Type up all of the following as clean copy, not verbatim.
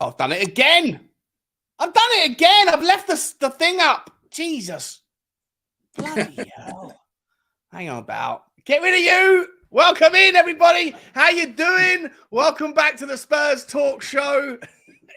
I've done it again. I've left the thing up. Jesus. Bloody hell. Hang on about. Get rid of you. Welcome in, everybody. How you doing? Welcome back to the Spurs Talk Show.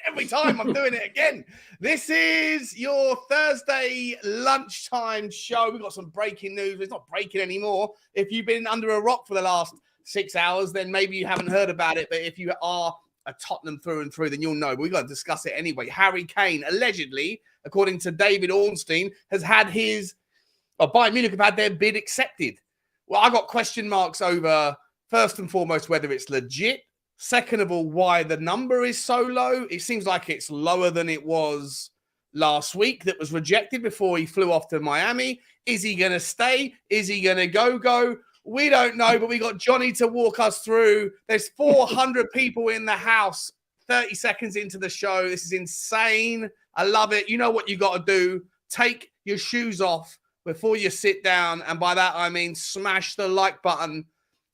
Every time I'm doing it again. This is your Thursday lunchtime show. We've got some breaking news. It's not breaking anymore. If you've been under a rock for the last 6 hours, then maybe you haven't heard about it. But if you are a Tottenham through and through, then you'll know. But we've got to discuss it anyway. Harry Kane, allegedly, according to David Ornstein, has had Bayern Munich have had their bid accepted. Well, I got question marks over, first and foremost, whether it's legit. Second of all, why the number is so low. It seems like it's lower than it was last week that was rejected before he flew off to Miami. Is he going to stay? Is he going to go? We don't know, but we got Johnny to walk us through. There's 400 people in the house 30 seconds into the show. This is insane. I love it. You know what you got to do. Take your shoes off before you sit down. And by that, I mean smash the like button.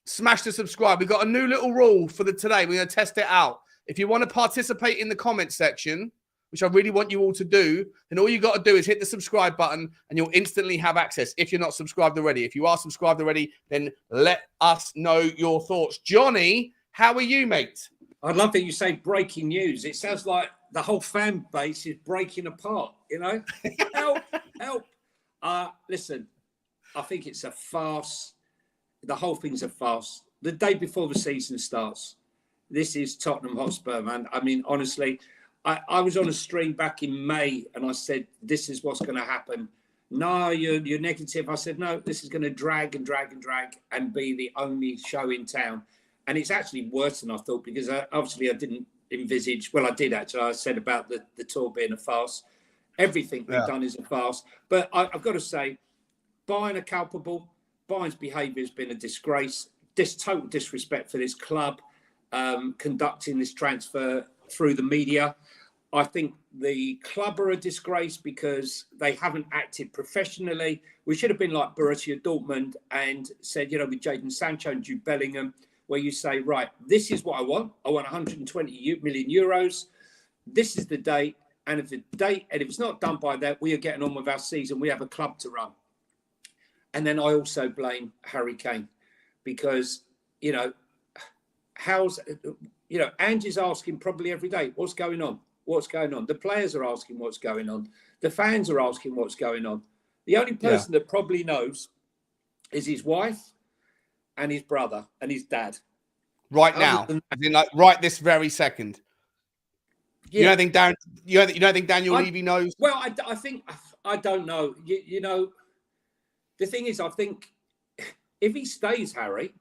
Smash the subscribe. We've got a new little rule for today. We're going to test it out. If you want to participate in the comment section, which I really want you all to do, then all you got to do is hit the subscribe button and you'll instantly have access if you're not subscribed already. If you are subscribed already, then let us know your thoughts. Johnny, how are you, mate? I love that you say breaking news. It sounds like the whole fan base is breaking apart, you know? Help. Listen, I think it's a farce. The whole thing's a farce. The day before the season starts, this is Tottenham Hotspur, man. I mean, honestly, I was on a stream back in May and I said, this is what's going to happen. No, you're negative. I said, no, this is going to drag and be the only show in town. And it's actually worse than I thought because obviously I didn't envisage, well, I did actually. I said about the tour being a farce. Everything we've done is a farce. But I've got to say, Bayern are culpable. Bayern's behaviour has been a disgrace. Total disrespect for this club, conducting this transfer through the media. I think the club are a disgrace because they haven't acted professionally. We should have been like Borussia Dortmund and said, with Jadon Sancho and Jude Bellingham, where you say, right, this is what I want. I want 120 million euros. This is the date. And if it's not done by that, we are getting on with our season. We have a club to run. And then I also blame Harry Kane because, Angie's asking probably every day, what's going on? What's going on? The players are asking what's going on. The fans are asking what's going on. The only person that probably knows is his wife and his brother and his dad. Right now, right this very second. Yeah. You don't think Daniel Levy knows? Well, I think I don't know. The thing is, I think if he stays, Harry,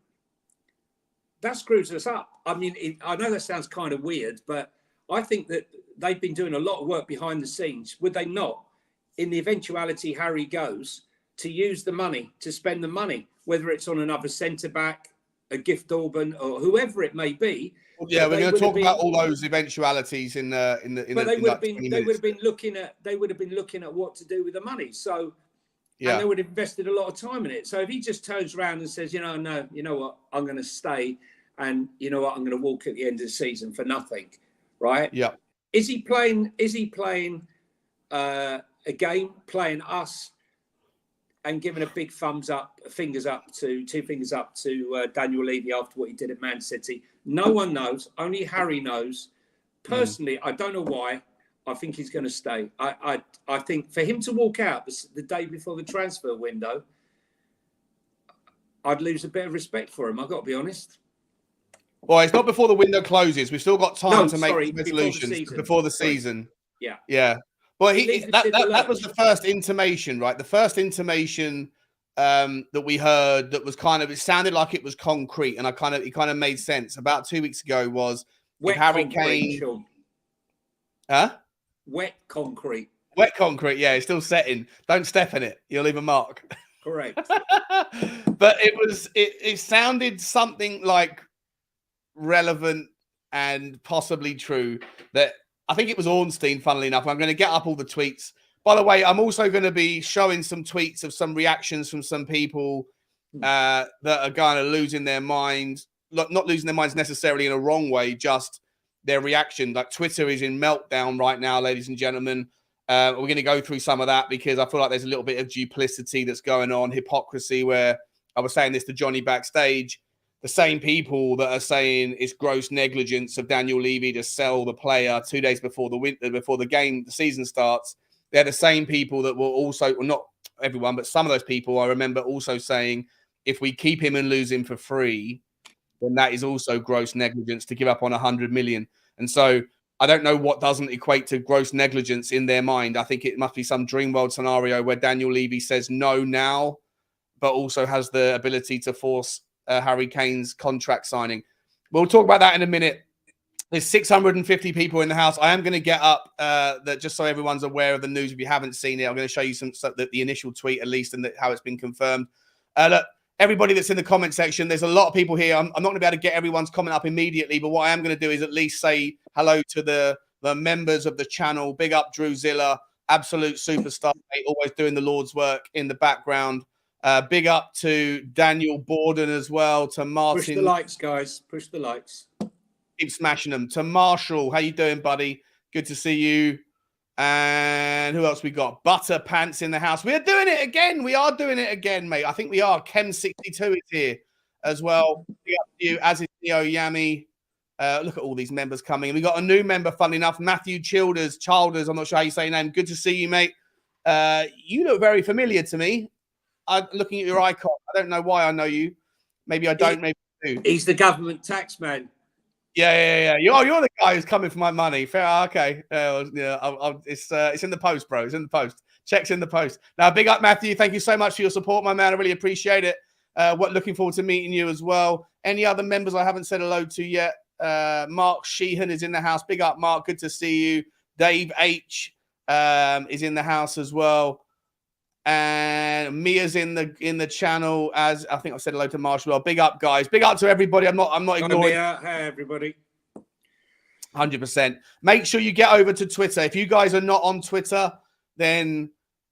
that screws us up. I mean, I know that sounds kind of weird, but I think that they've been doing a lot of work behind the scenes. Would they not, in the eventuality Harry goes, to use the money, to spend the money, whether it's on another centre-back, a Gift Orban, or whoever it may be? Yeah, we're going to talk about all those eventualities in the. But they would have been looking at what to do with the money. So. Yeah. And they would have invested a lot of time in it. So if he just turns around and says, no, you know what, I'm going to stay, and you know what, I'm going to walk at the end of the season for nothing, right? Yeah. Is he playing a game, playing us, and giving a big fingers up to Daniel Levy after what he did at Man City? No one knows. Only Harry knows. Personally, I don't know why. I think he's going to stay. I think for him to walk out the day before the transfer window, I'd lose a bit of respect for him. I've got to be honest. Well, it's not before the window closes. We've still got time to make resolutions before the season. Yeah. Yeah. Well, that was the first intimation, right? The first intimation that we heard that was it sounded like it was concrete, and it kind of made sense. About 2 weeks ago was Harry Kane. Sean. Huh? Wet concrete. Wet concrete, yeah, it's still setting. Don't step in it. You'll leave a mark. Correct. But it sounded something like relevant and possibly true that I think it was Ornstein, funnily enough. I'm going to get up all the tweets. By the way, I'm also going to be showing some tweets of some reactions from some people that are kind of losing their minds. Not losing their minds necessarily in a wrong way, just their reaction. Like Twitter is in meltdown right now, ladies and gentlemen. We're going to go through some of that because I feel like there's a little bit of duplicity that's going on, hypocrisy, where I was saying this to Johnny backstage. The same people that are saying it's gross negligence of Daniel Levy to sell the player 2 days before the game, the season starts. They're the same people that will also, well, not everyone, but some of those people I remember also saying, if we keep him and lose him for free, then that is also gross negligence to give up on 100 million. And so I don't know what doesn't equate to gross negligence in their mind. I think it must be some dream world scenario where Daniel Levy says no now, but also has the ability to force Harry Kane's contract signing. We'll talk about that in a minute. There's 650 people in the house. I am going to get up that just so everyone's aware of the news. If you haven't seen it, I'm going to show you the initial tweet at least and how it's been confirmed. Look, everybody that's in the comment section, there's a lot of people here. I'm not going to be able to get everyone's comment up immediately, but what I am going to do is at least say hello to the members of the channel. Big up Drew Zilla, absolute superstar, always doing the Lord's work in the background. Big up to Daniel Borden as well, to Martin. Push the likes, guys. Push the likes. Keep smashing them. To Marshall, how you doing, buddy? Good to see you. And who else we got? Butter Pants in the house. We are doing it again. We are doing it again, mate. I think we are. Chem62 is here as well. Big up to you, as is Neo Yami. Look at all these members coming. We got a new member, fun enough, Matthew Childers. I'm not sure how you say your name. Good to see you, mate. You look very familiar to me. Looking at your icon, I don't know why I know you. Maybe I don't. Maybe I do. He's the government tax man. Yeah. You're the guy who's coming for my money. Fair. Okay. It's in the post, bro. It's in the post. Check's in the post. Now, big up, Matthew. Thank you so much for your support, my man. I really appreciate it. Looking forward to meeting you as well. Any other members I haven't said hello to yet? Mark Sheehan is in the house. Big up, Mark. Good to see you. Dave H is in the house as well. And Mia's in the channel, as I think I've said hello to Marshall. Big up, guys. Big up to everybody. I'm not ignoring. Hey, everybody. 100%. Make sure you get over to Twitter. If you guys are not on Twitter, then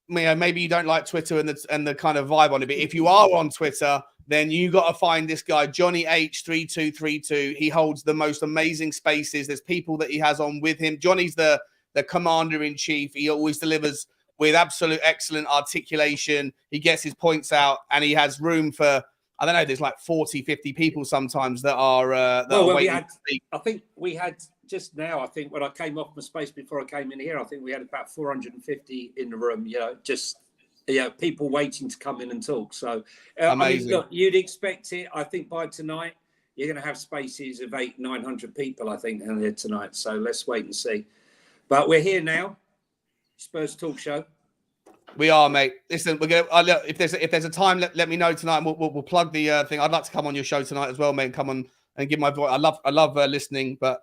maybe you don't like Twitter and the kind of vibe on it. But if you are on Twitter, then you got to find this guy, Johnny H3232. He holds the most amazing spaces. There's people that he has on with him. Johnny's the commander in chief. He always delivers with absolute excellent articulation. He gets his points out and he has room for, I don't know, there's like 40, 50 people sometimes that are waiting to speak. I think we had just now, I think when I came off my space before I came in here, I think we had about 450 in the room, people waiting to come in and talk. So, amazing. Look, you'd expect it. I think by tonight, you're going to have spaces of 800-900 people, I think, in here tonight. So let's wait and see. But we're here now. Spurs Talk Show. We are, mate. Listen, we're gonna. If there's a time, let me know tonight. And we'll plug the thing. I'd like to come on your show tonight as well, mate. And come on and give my voice. I love listening, but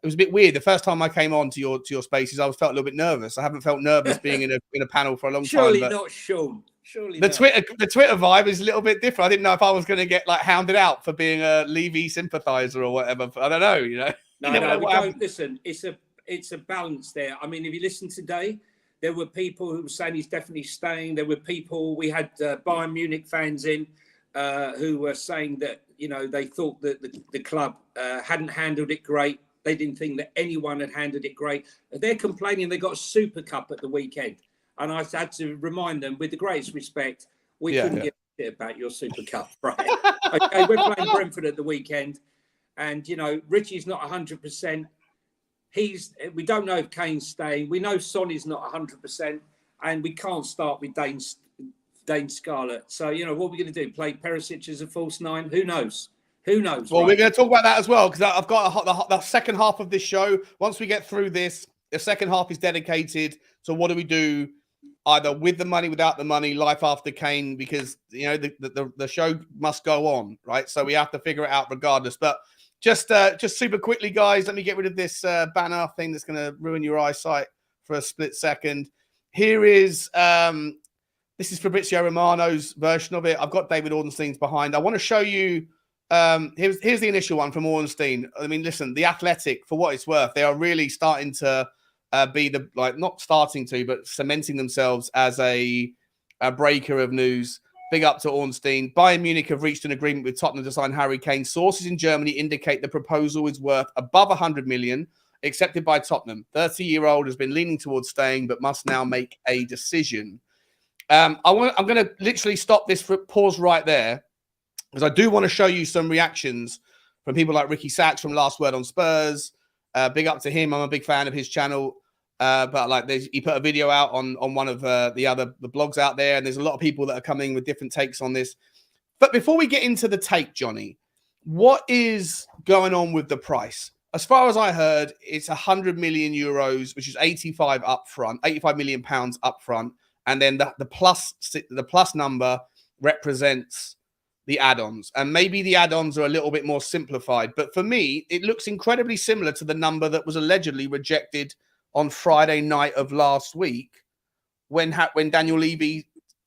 it was a bit weird. The first time I came on to your spaces, I felt a little bit nervous. I haven't felt nervous being in a panel for a long time. Surely not, Sean. Surely the Twitter vibe is a little bit different. I didn't know if I was going to get like hounded out for being a Levy sympathizer or whatever. I don't know. No, listen. It's a balance there. I mean, if you listen today. There were people who were saying he's definitely staying. There were people, we had Bayern Munich fans in who were saying that, they thought that the club hadn't handled it great. They didn't think that anyone had handled it great. They're complaining they got a Super Cup at the weekend. And I had to remind them, with the greatest respect, we couldn't give a shit about your Super Cup, right? Okay, we're playing Brentford at the weekend. And, Richie's not 100%. We don't know if Kane's staying. We know Son is not 100%, and we can't start with Dane Scarlett. So, what are we going to do? Play Perisic as a false nine? Who knows? Well, we're going to talk about that as well, because I've got the second half of this show. Once we get through this, the second half is dedicated to what do we do, either with the money, without the money, life after Kane, because, the show must go on, right? So we have to figure it out regardless. But Just super quickly, guys, let me get rid of this banner thing that's going to ruin your eyesight for a split second. Here is, this is Fabrizio Romano's version of it. I've got David Ornstein's behind. I want to show you, here's the initial one from Ornstein. I mean, listen, The Athletic, for what it's worth, they are really starting to be not starting to, but cementing themselves as a breaker of news. Big up to Ornstein. Bayern Munich have reached an agreement with Tottenham to sign Harry Kane. Sources in Germany indicate the proposal is worth above 100 million, accepted by Tottenham. 30-year-old has been leaning towards staying, but must now make a decision. I'm going to literally stop this for pause right there, because I do want to show you some reactions from people like Ricky Sachs from Last Word on Spurs. Big up to him. I'm a big fan of his channel. But like he put a video out on one of the blogs out there, and there's a lot of people that are coming with different takes on this. But before we get into the take, Johnny, what is going on with the price? As far as I heard, it's 100 million euros, which is 85 million pounds up front, and then the plus number represents the add-ons, and maybe the add-ons are a little bit more simplified. But for me, it looks incredibly similar to the number that was allegedly rejected on Friday night of last week, when Daniel Levy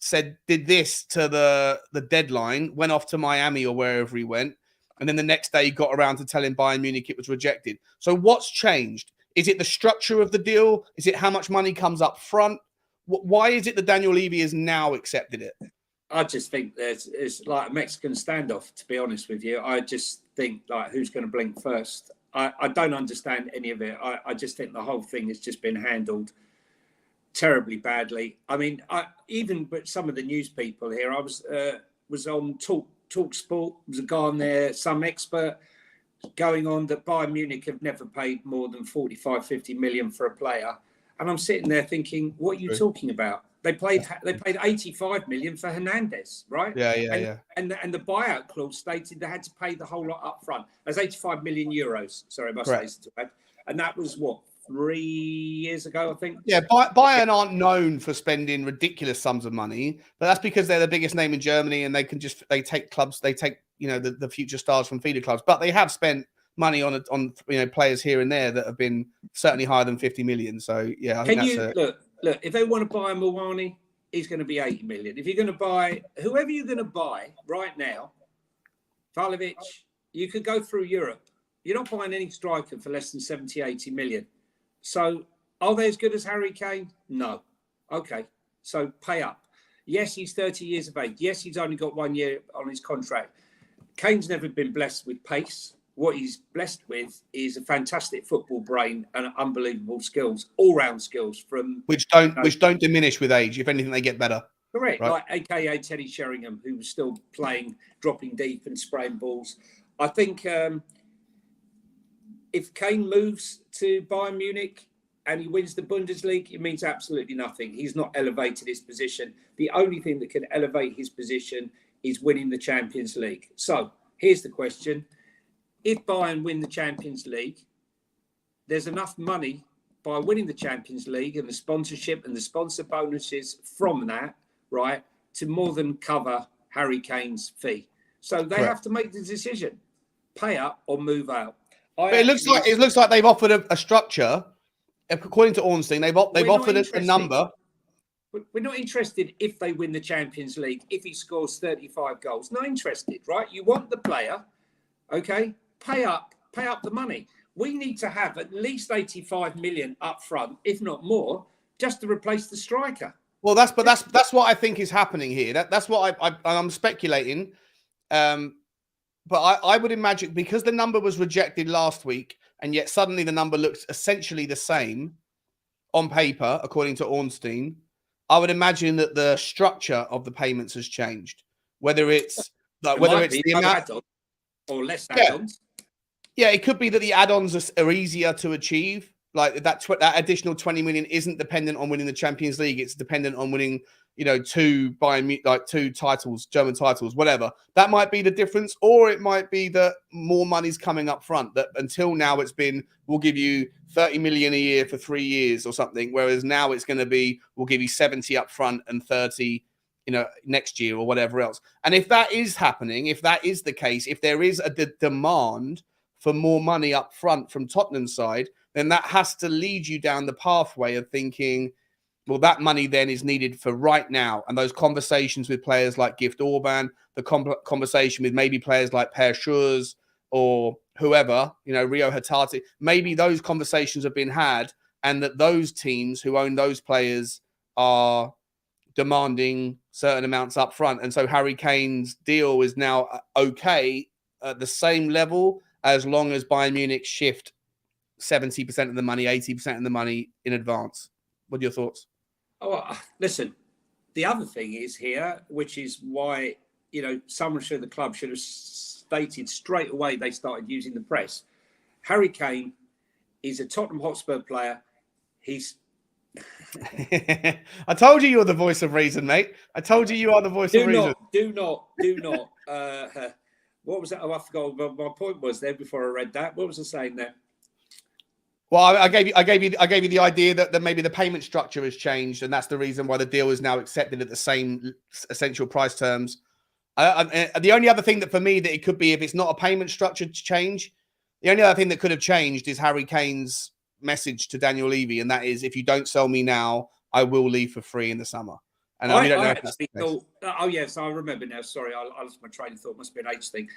did this to the deadline, went off to Miami or wherever he went, and then the next day he got around to telling Bayern Munich it was rejected. So what's changed? Is it the structure of the deal? Is it how much money comes up front? Why is it that Daniel Levy has now accepted it? I just think it's like a Mexican standoff, to be honest with you. I just think, like, who's going to blink first? I don't understand any of it. I just think the whole thing has just been handled terribly badly. I mean, even with some of the news people here, I was on Talk Sport. There was a guy on there, some expert, going on that Bayern Munich have never paid more than 45, 50 million for a player. And I'm sitting there thinking, what are you talking about? They paid 85 million for Hernandez, right? Yeah. And the buyout clause stated they had to pay the whole lot up front. That's 85 million euros. Sorry, I must say that. And that was what, 3 years ago, I think. Yeah, Bayern aren't known for spending ridiculous sums of money, but that's because they're the biggest name in Germany, and they take the future stars from feeder clubs. But they have spent money on players here and there that have been certainly higher than 50 million. So yeah, I think Look, if they want to buy Mawani, he's going to be 80 million. If you're going to buy whoever you're going to buy right now, Vlahovic, you could go through Europe. You're not buying any striker for less than 70, 80 million. So are they as good as Harry Kane? No. Okay. So pay up. Yes, he's 30 years of age. Yes, he's only got 1 year on his contract. Kane's never been blessed with pace. What he's blessed with is a fantastic football brain and unbelievable skills, all-round skills from which don't diminish with age. If anything, they get better. Correct, right? Like AKA Teddy Sheringham, who was still playing, dropping deep and spraying balls. I think if Kane moves to Bayern Munich and he wins the Bundesliga, it means absolutely nothing. He's not elevated his position. The only thing that can elevate his position is winning the Champions League. So here's the question. If Bayern win the Champions League, there's enough money by winning the Champions League and the sponsorship and the sponsor bonuses from that, right, to more than cover Harry Kane's fee. So they have to make the decision, pay up or move out. It looks like they've offered a structure. According to Ornstein, they've offered a number. We're not interested if they win the Champions League, if he scores 35 goals. Not interested, right? You want the player, okay? Pay up the money. We need to have at least 85 million up front, if not more, just to replace the striker. Well, that's what I think is happening here. That's what I'm speculating. But I would imagine, because the number was rejected last week, and yet suddenly the number looks essentially the same on paper, according to Ornstein, I would imagine that the structure of the payments has changed. Whether it's the amount or less add-ons. Yeah, it could be that the add-ons are easier to achieve. Like that additional 20 million isn't dependent on winning the Champions League. It's dependent on winning, two titles, German titles, whatever. That might be the difference. Or it might be that more money's coming up front. That until now it's been, we'll give you 30 million a year for 3 years or something. Whereas now it's going to be, we'll give you 70 up front and 30 next year or whatever else. And if that is happening, if that is the case, if there is a demand for more money up front from Tottenham's side, then that has to lead you down the pathway of thinking, well, that money then is needed for right now. And those conversations with players like Gift Orban, the conversation with maybe players like Per Schurz or whoever, Rio Hatate, maybe those conversations have been had, and that those teams who own those players are demanding certain amounts up front. And so Harry Kane's deal is now okay at the same level as long as Bayern Munich shift 70% of the money, 80% of the money in advance. What are your thoughts? Oh, listen, the other thing is here, which is why, someone the club should have stated straight away they started using the press. Harry Kane is a Tottenham Hotspur player. He's... I told you you're the voice of reason, mate. I told you you are the voice of reason. Do not. What was that? Oh, I forgot what my point was there before I read that. What was I saying there? Well, I gave you the idea that maybe the payment structure has changed, and that's the reason why the deal is now accepted at the same essential price terms. The only other thing that for me that it could be, if it's not a payment structure change, the only other thing that could have changed is Harry Kane's message to Daniel Levy, and that is, if you don't sell me now, I will leave for free in the summer. And I don't know if that's the case. Oh yes, I remember now. Sorry, I lost my train of thought. Must be an age thing.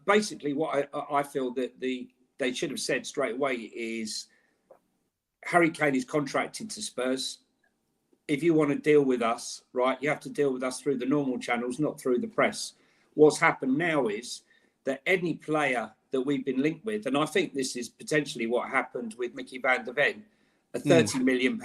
Basically, what I feel that they should have said straight away is Harry Kane is contracted to Spurs. If you want to deal with us, right, you have to deal with us through the normal channels, not through the press. What's happened now is that any player that we've been linked with, and I think this is potentially what happened with Mickey van der Ven, a £30 million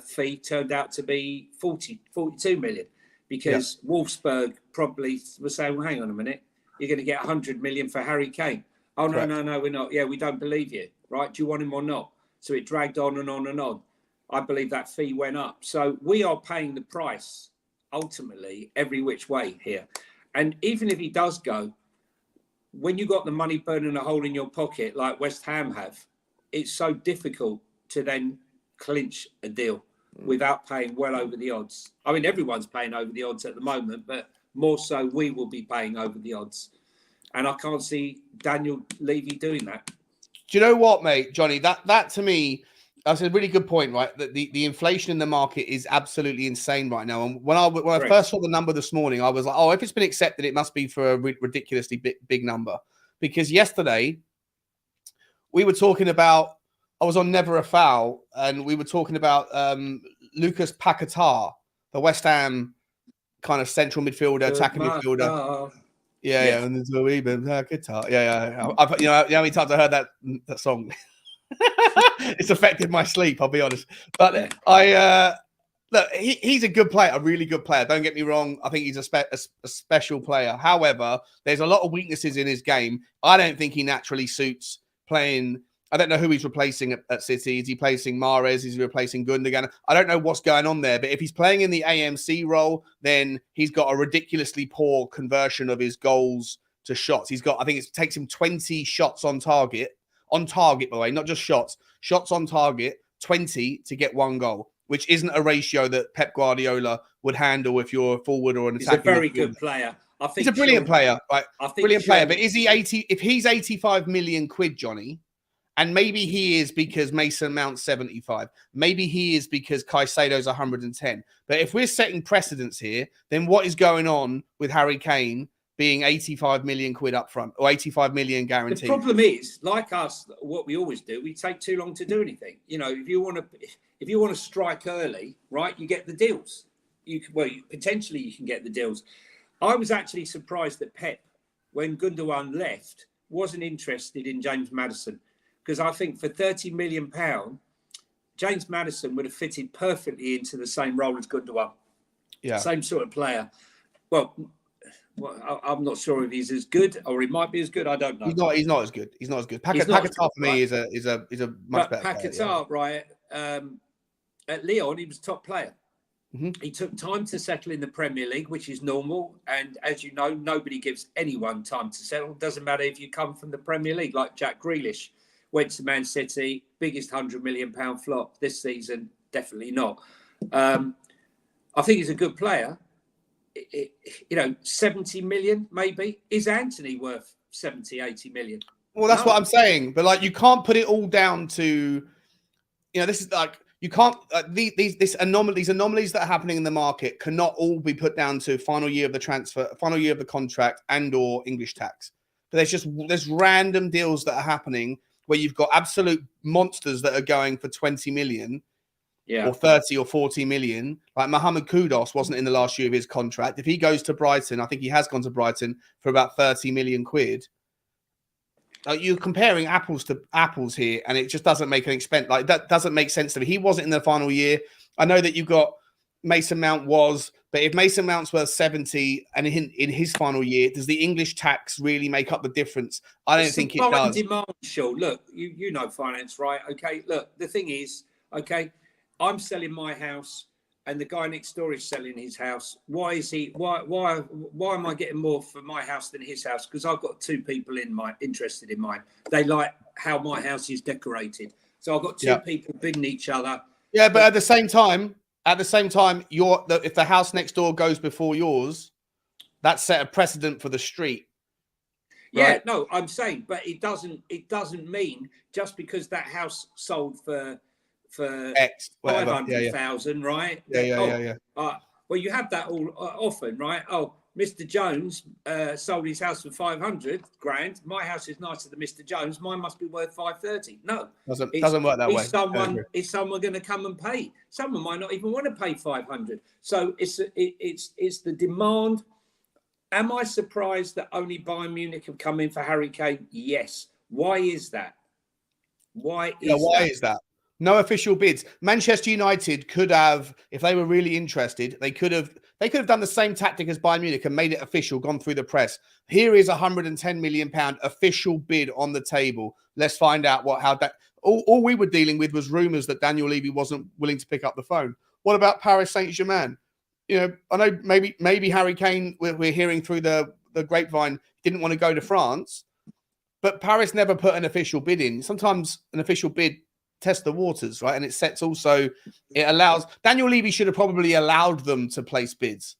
fee turned out to be 42 million, because Wolfsburg probably was saying, well, hang on a minute, you're going to get 100 million for Harry Kane. Oh, Correct. no, we're not. Yeah, we don't believe you, right? Do you want him or not? So it dragged on and on and on. I believe that fee went up. So we are paying the price, ultimately, every which way here. And even if he does go, when you got the money burning a hole in your pocket, like West Ham have, it's so difficult to then clinch a deal without paying well over the odds. I mean, everyone's paying over the odds at the moment, but more so we will be paying over the odds. And I can't see Daniel Levy doing that. Do you know what, mate, Johnny? That to me, that's a really good point, right? That the inflation in the market is absolutely insane right now. And when I first saw the number this morning, I was like, oh, if it's been accepted, it must be for a ridiculously big number. Because yesterday, we were talking about, I was on Never a Foul, and we were talking about Lucas Paquetá, the West Ham kind of central midfielder, attacking midfielder. Yeah, and there's a wee bit guitar. Yeah. I've, you know how many times I heard that song? It's affected my sleep, I'll be honest. But look, he's a good player, a really good player. Don't get me wrong. I think he's a special player. However, there's a lot of weaknesses in his game. I don't think he naturally suits playing. I don't know who he's replacing at City. Is he replacing Mahrez? Is he replacing Gundogan? I don't know what's going on there. But if he's playing in the AMC role, then he's got a ridiculously poor conversion of his goals to shots. I think it takes him 20 shots on target, by the way, not just shots on target, 20 to get one goal, which isn't a ratio that Pep Guardiola would handle if you're a forward or an attacking. He's a very good player. I think he's a brilliant player, right? Brilliant player. But is he 80? If he's 85 million quid, Johnny, and maybe he is because Mason Mount's 75. Maybe he is because Caicedo's 110. But if we're setting precedents here, then what is going on with Harry Kane being 85 million quid up front or 85 million guaranteed? The problem is, like us, what we always do, we take too long to do anything. You know, if you want to strike early, right, you get the deals. Potentially you can get the deals. I was actually surprised that Pep, when Gundogan left, wasn't interested in James Maddison. Because I think for £30 million, James Maddison would have fitted perfectly into the same role as Gundogan. Yeah. Same sort of player. Well, I'm not sure if he's as good or he might be as good. I don't know. He's not as good. Paquetá for me is a much better player. Paquetá, right, at Lyon, he was top player. Mm-hmm. He took time to settle in the Premier League, which is normal. And as you know, nobody gives anyone time to settle. Doesn't matter if you come from the Premier League, like Jack Grealish. Went to Man City, biggest £100 million flop this season. Definitely not. I think he's a good player. 70 million maybe. Is Anthony worth 70, 80 million? Well, that's what I'm saying. But like, you can't put it all down to, this is like, you can't, these anomalies that are happening in the market cannot all be put down to final year of the transfer, final year of the contract and or English tax. But there's random deals that are happening where you've got absolute monsters that are going for 20 million, Yeah. or 30 or 40 million. Like Mohamed Kudus wasn't in the last year of his contract. If he goes to Brighton, I think he has gone to Brighton for about 30 million quid. You're comparing apples to apples here, and it just doesn't make any expense. Like that doesn't make sense to me. He wasn't in the final year. I know that you've got Mason Mount was, but if Mason Mount's worth 70 and in his final year, does the English tax really make up the difference? I don't think it does. Demand, Shaw. Look, you know finance, right? Okay. Look, the thing is, okay, I'm selling my house, and the guy next door is selling his house. Why is he? Why am I getting more for my house than his house? Because I've got two people interested in mine. They like how my house is decorated. So I've got two people bidding each other. Yeah, but at the same time, if the house next door goes before yours, that's set a precedent for the street. Right? Yeah, no, I'm saying, but it doesn't mean just because that house sold for X, 500,000, right? Yeah. Well, you have that all often, right? Oh, Mr. Jones sold his house for 500 grand. My house is nicer than Mr. Jones. Mine must be worth 530. No, doesn't work that way. Is someone going to come and pay? Someone might not even want to pay 500. So it's the demand. Am I surprised that only Bayern Munich have come in for Harry Kane? Yes. Why is that? Why is that? No official bids. Manchester United could have, if they were really interested, they could have done the same tactic as Bayern Munich and made it official, gone through the press. Here is £110 million official bid on the table. Let's find out all we were dealing with was rumours that Daniel Levy wasn't willing to pick up the phone. What about Paris Saint-Germain? You know, I know maybe Harry Kane, we're hearing through the grapevine, didn't want to go to France, but Paris never put an official bid in. Sometimes an official bid test the waters, right? And it allows Daniel Levy should have probably allowed them to place bids,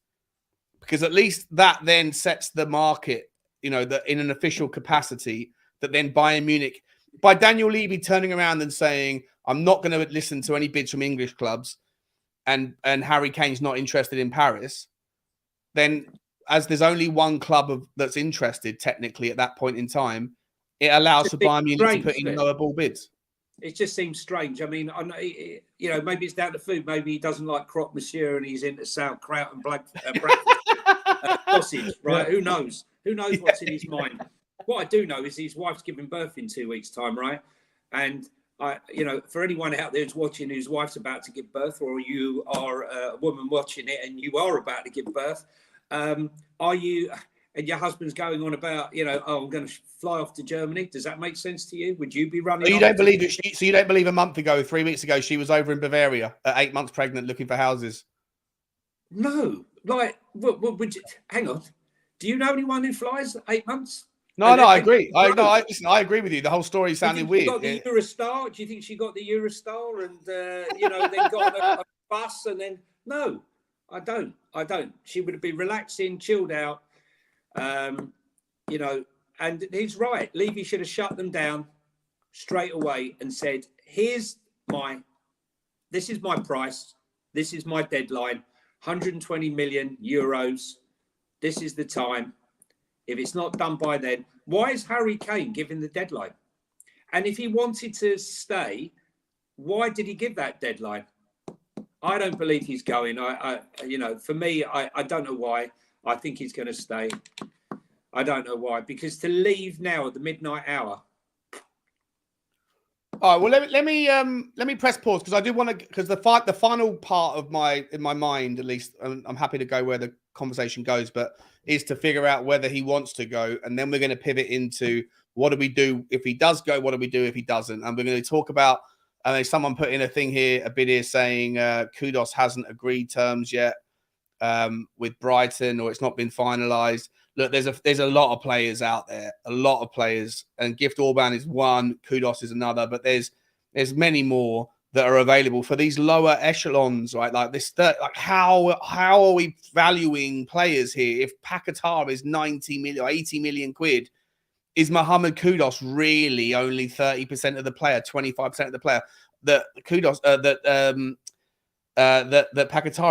because at least that then sets the market, you know, that in an official capacity, that then Bayern Munich, by Daniel Levy turning around and saying, I'm not going to listen to any bids from English clubs, and Harry Kane's not interested in Paris, then as there's only one club that's interested technically at that point in time, it allows for Bayern Munich to put in lower ball bids. It just seems strange. I mean, I know, you know, maybe it's down to food. Maybe he doesn't like croque monsieur and he's into sauerkraut and sausage, right? Yeah. Who knows? Who knows what's in his mind? What I do know is his wife's giving birth in 2 weeks' time, right? And you know, for anyone out there who's watching whose wife's about to give birth, or you are a woman watching it and you are about to give birth, are you? And your husband's going on about, you know, oh, I'm going to fly off to Germany. Does that make sense to you? Would you be running? You don't believe it? So you don't believe a month ago, 3 weeks ago, she was over in Bavaria at 8 months pregnant, looking for houses? No, like, would you, hang on. Do you know anyone who flies 8 months? No, I agree. I agree with you. The whole story sounded weird. She got the Eurostar? Do you think she got the Eurostar and you know, then got on a bus and then? No, I don't. She would have been relaxing, chilled out. You know, and he's right. Levy should have shut them down straight away and said, this is my price. This is my deadline. 120 million euros. This is the time. If it's not done by then, why is Harry Kane giving the deadline? And if he wanted to stay, why did he give that deadline? I don't believe he's going. You know, for me, I don't know why. I think he's going to stay. I don't know why, because to leave now at the midnight hour. All right. Well, let me press pause, because I do want to, because the final part of in my mind, at least, I'm happy to go where the conversation goes, but is to figure out whether he wants to go, and then we're going to pivot into what do we do if he does go, what do we do if he doesn't, and we're going to talk about. Someone put in a bid here saying Kudus hasn't agreed terms yet with Brighton, or it's not been finalised. Look, there's a lot of players out there, and Gift Orban is one, Kudus is another, but there's many more that are available for these lower echelons, right? Like this, like how are we valuing players here? If Paquetá is 90 million or 80 million quid, is Mohamed Kudus really only 30% of the player, 25% of the player that Paquetá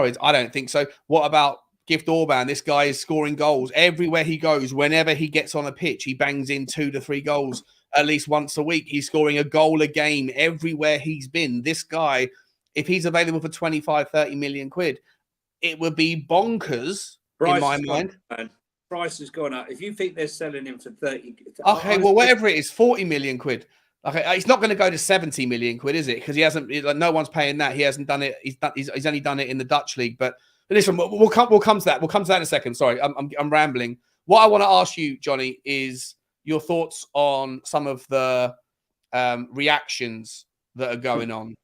is? I don't think so. What about Gift Orban? This guy is scoring goals everywhere he goes. Whenever he gets on a pitch, he bangs in 2 to 3 goals at least once a week. He's scoring a goal a game everywhere he's been. This guy if he's available for 25, 30 million quid. It would be bonkers in my mind. Price has gone up. If you think they're selling him for 30... Okay, well, whatever it is, 40 million quid. Okay, it's not going to go to 70 million quid, is it? Because he hasn't, like, no one's paying that. He hasn't done it. He's only done it in the Dutch league. But listen, we'll come to that. We'll come to that in a second. Sorry, I'm rambling. What I want to ask you, Johnny, is your thoughts on some of the reactions that are going on.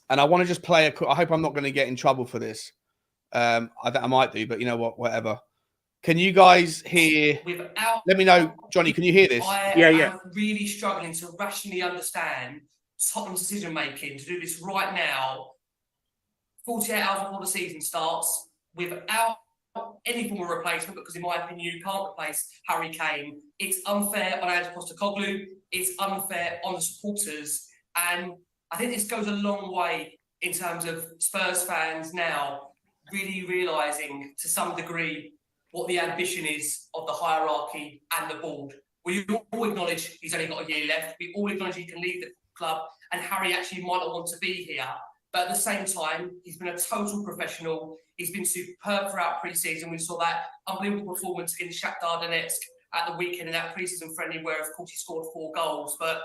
And I want to just play I hope I'm not going to get in trouble for this. I might do, but you know what? Whatever. Can you guys hear? Let me know, Johnny. Can you hear this? I'm really struggling to rationally understand Tottenham's decision making to do this right now, 48 hours before the season starts, without any form of replacement. Because in my opinion, you can't replace Harry Kane. It's unfair on Ange Postecoglou. It's unfair on the supporters, and I think this goes a long way in terms of Spurs fans now really realising to some degree what the ambition is of the hierarchy and the board. We all acknowledge he's only got a year left. We all acknowledge he can leave the club, and Harry actually might not want to be here. But at the same time, he's been a total professional. He's been superb throughout pre-season. We saw that unbelievable performance against Shakhtar Donetsk at the weekend in that pre-season friendly, where of course he scored 4 goals. But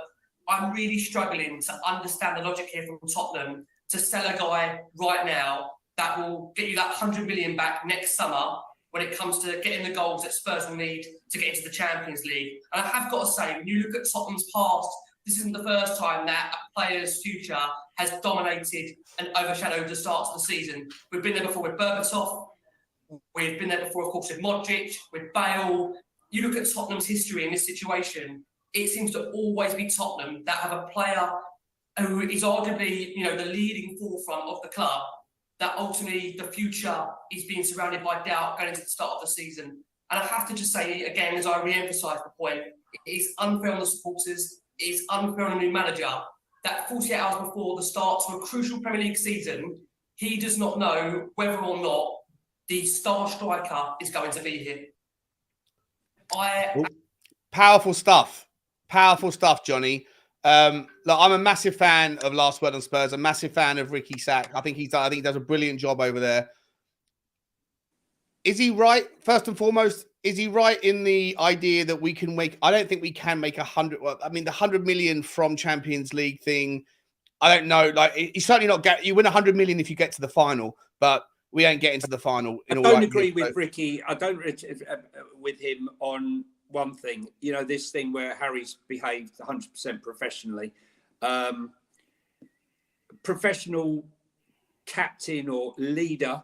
I'm really struggling to understand the logic here from Tottenham to sell a guy right now that will get you that 100 million back next summer when it comes to getting the goals that Spurs will need to get into the Champions League. And I have got to say, when you look at Tottenham's past, this isn't the first time that a player's future has dominated and overshadowed the start of the season. We've been there before with Berbatov. We've been there before, of course, with Modric, with Bale. You look at Tottenham's history in this situation, it seems to always be Tottenham that have a player who is arguably, the leading forefront of the club, that ultimately the future is being surrounded by doubt going into the start of the season. And I have to just say, again, as I re-emphasise the point, it is unfair on the supporters, it is unfair on a new manager, that 48 hours before the start of a crucial Premier League season, he does not know whether or not the star striker is going to be here. Powerful stuff. Powerful stuff, Johnny. Look, I'm a massive fan of Last Word on Spurs. A massive fan of Ricky Sack. I think he does a brilliant job over there. Is he right? First and foremost, is he right in the idea that we can make? I don't think we can make 100. Well, I mean, the 100 million from Champions League thing. I don't know. Like, he's certainly not you win 100 million if you get to the final, but we ain't getting to the final. I don't agree with Ricky. I don't with him on one thing, this thing where Harry's behaved 100% professionally. Professional captain or leader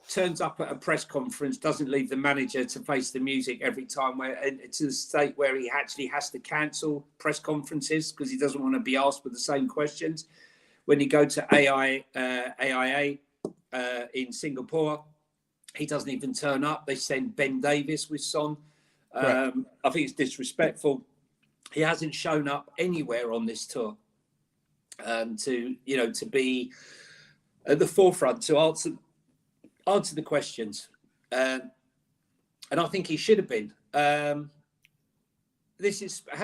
turns up at a press conference, doesn't leave the manager to face the music every time, to the state where he actually has to cancel press conferences because he doesn't want to be asked with the same questions. When you go to AIA in Singapore, he doesn't even turn up. They send Ben Davis with Son. I think it's disrespectful. He hasn't shown up anywhere on this tour to be at the forefront to answer the questions, and I think he should have been. Have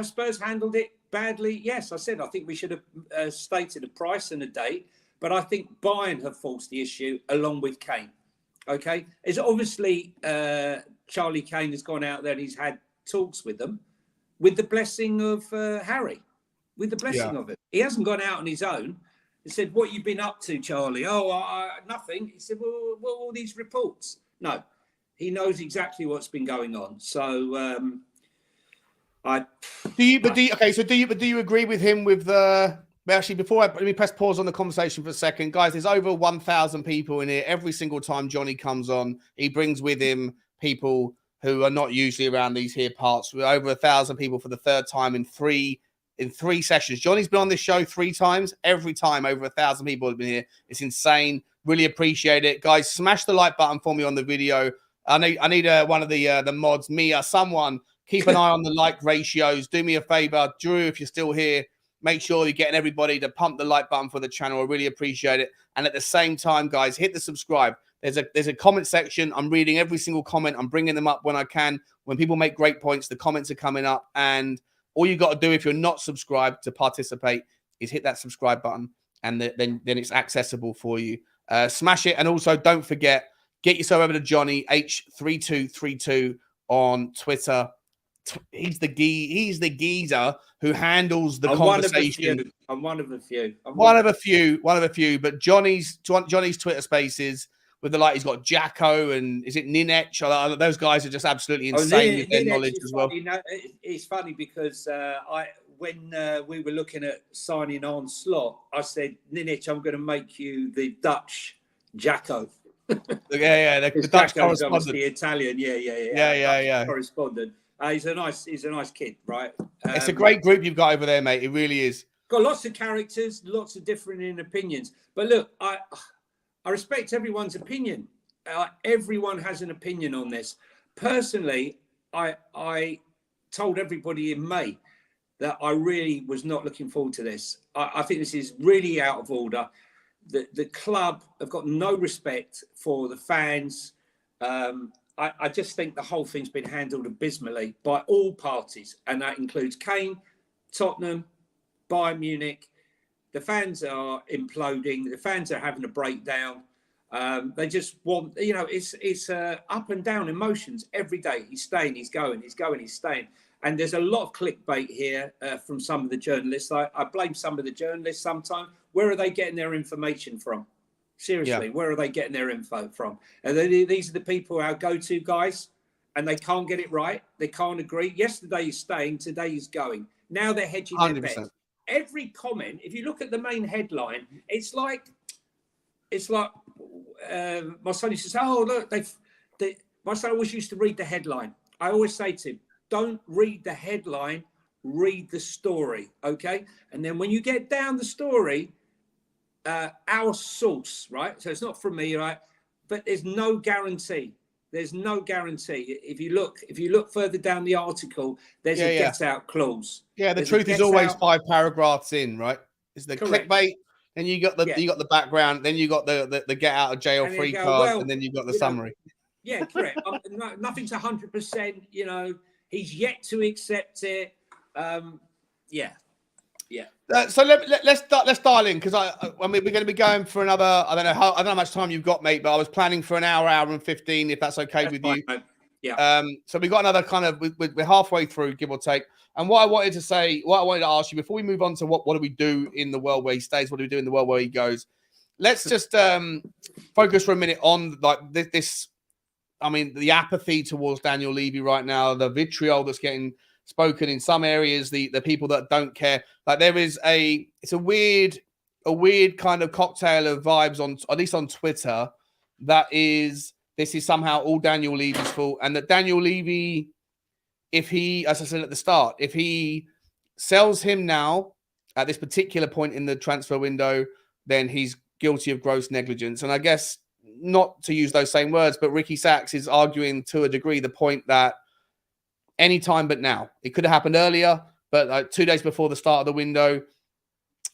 Spurs handled it badly? Yes, I said I think we should have stated a price and a date, but I think Bayern have forced the issue along with Kane. Okay, it's obviously Charlie Kane has gone out there and he's had talks with them, with the blessing of Harry, with the blessing of it. He hasn't gone out on his own. He said, "What you been up to, Charlie?" "Oh, nothing." He said, "Well, what are all these reports?" No, he knows exactly what's been going on. So, do you agree with him with the? Actually, let me press pause on the conversation for a second. Guys, there's over 1,000 people in here. Every single time Johnny comes on, he brings with him people who are not usually around these here parts. We're over 1,000 people for the third time in three sessions. Johnny's been on this show 3 times. Every time, over 1,000 people have been here. It's insane. Really appreciate it. Guys, smash the like button for me on the video. I need one of the mods, Mia, someone. Keep an eye on the like ratios. Do me a favor. Drew, if you're still here, make sure you're getting everybody to pump the like button for the channel. I really appreciate it. And at the same time, guys, hit the subscribe. There's a comment section. I'm reading every single comment. I'm bringing them up when I can. When people make great points, the comments are coming up. And all you got to do if you're not subscribed to participate is hit that subscribe button and then it's accessible for you. Smash it, and also don't forget, get yourself over to Johnny H3232 on Twitter. He's the geezer who handles the conversation. I'm one of a few. One of a few. But Johnny's Twitter Spaces with he's got Jacko and is it Ninech? Those guys are just absolutely insane with their knowledge as well. You know, it's funny because when we were looking at signing on Slot, I said, Ninech, I'm going to make you the Dutch Jacko. The Dutch correspondent, the Italian, yeah. Correspondent. He's a nice kid, right? It's a great group you've got over there, mate. It really is. Got lots of characters, lots of different opinions. But look, I respect everyone's opinion. Everyone has an opinion on this. Personally, I told everybody in May that I really was not looking forward to this. I think this is really out of order. The club have got no respect for the fans. I just think the whole thing's been handled abysmally by all parties, and that includes Kane, Tottenham, Bayern Munich. The fans are imploding. The fans are having a breakdown. They just want, it's up and down emotions every day. He's staying, he's going, he's staying. And there's a lot of clickbait here from some of the journalists. I blame some of the journalists sometimes. Where are they getting their information from? Seriously, Where are they getting their info from? And these are the people, our go-to guys, and they can't get it right. They can't agree. Yesterday he's staying, today he's going. Now they're hedging 100%. Their bets. Every comment, if you look at the main headline, it's like my son used to say, "Oh, look, my son always used to read the headline." I always say to him, "Don't read the headline, read the story, okay?" And then when you get down the story, our source, right? So it's not from me, right? But there's no guarantee. There's no guarantee. If you look further down the article, there's a get out clause. Yeah, the truth is always 5 paragraphs in, right? It's the correct. Clickbait, and you got the background, then you got the get out of jail free card, and then you got the summary. Yeah, correct. Nothing's 100%. He's yet to accept it. Yeah. So let's dial in, because I mean, we're going to be going for another. I don't know how much time you've got, mate, but I was planning for an hour and 15, if that's okay with you. Mate. Yeah. So we got another kind of. We're halfway through, give or take. And what I wanted to ask you before we move on to what do we do in the world where he stays? What do we do in the world where he goes? Let's just focus for a minute on this. I mean, the apathy towards Daniel Levy right now, the vitriol that's getting spoken in some areas, the people that don't care. Like it's a weird kind of cocktail of vibes on, at least on Twitter, this is somehow all Daniel Levy's fault, and that Daniel Levy, if he, as I said at the start, if he sells him now at this particular point in the transfer window, then he's guilty of gross negligence. And I guess, not to use those same words, but Ricky Sachs is arguing to a degree the point that any time but now. It could have happened earlier, but like 2 days before the start of the window.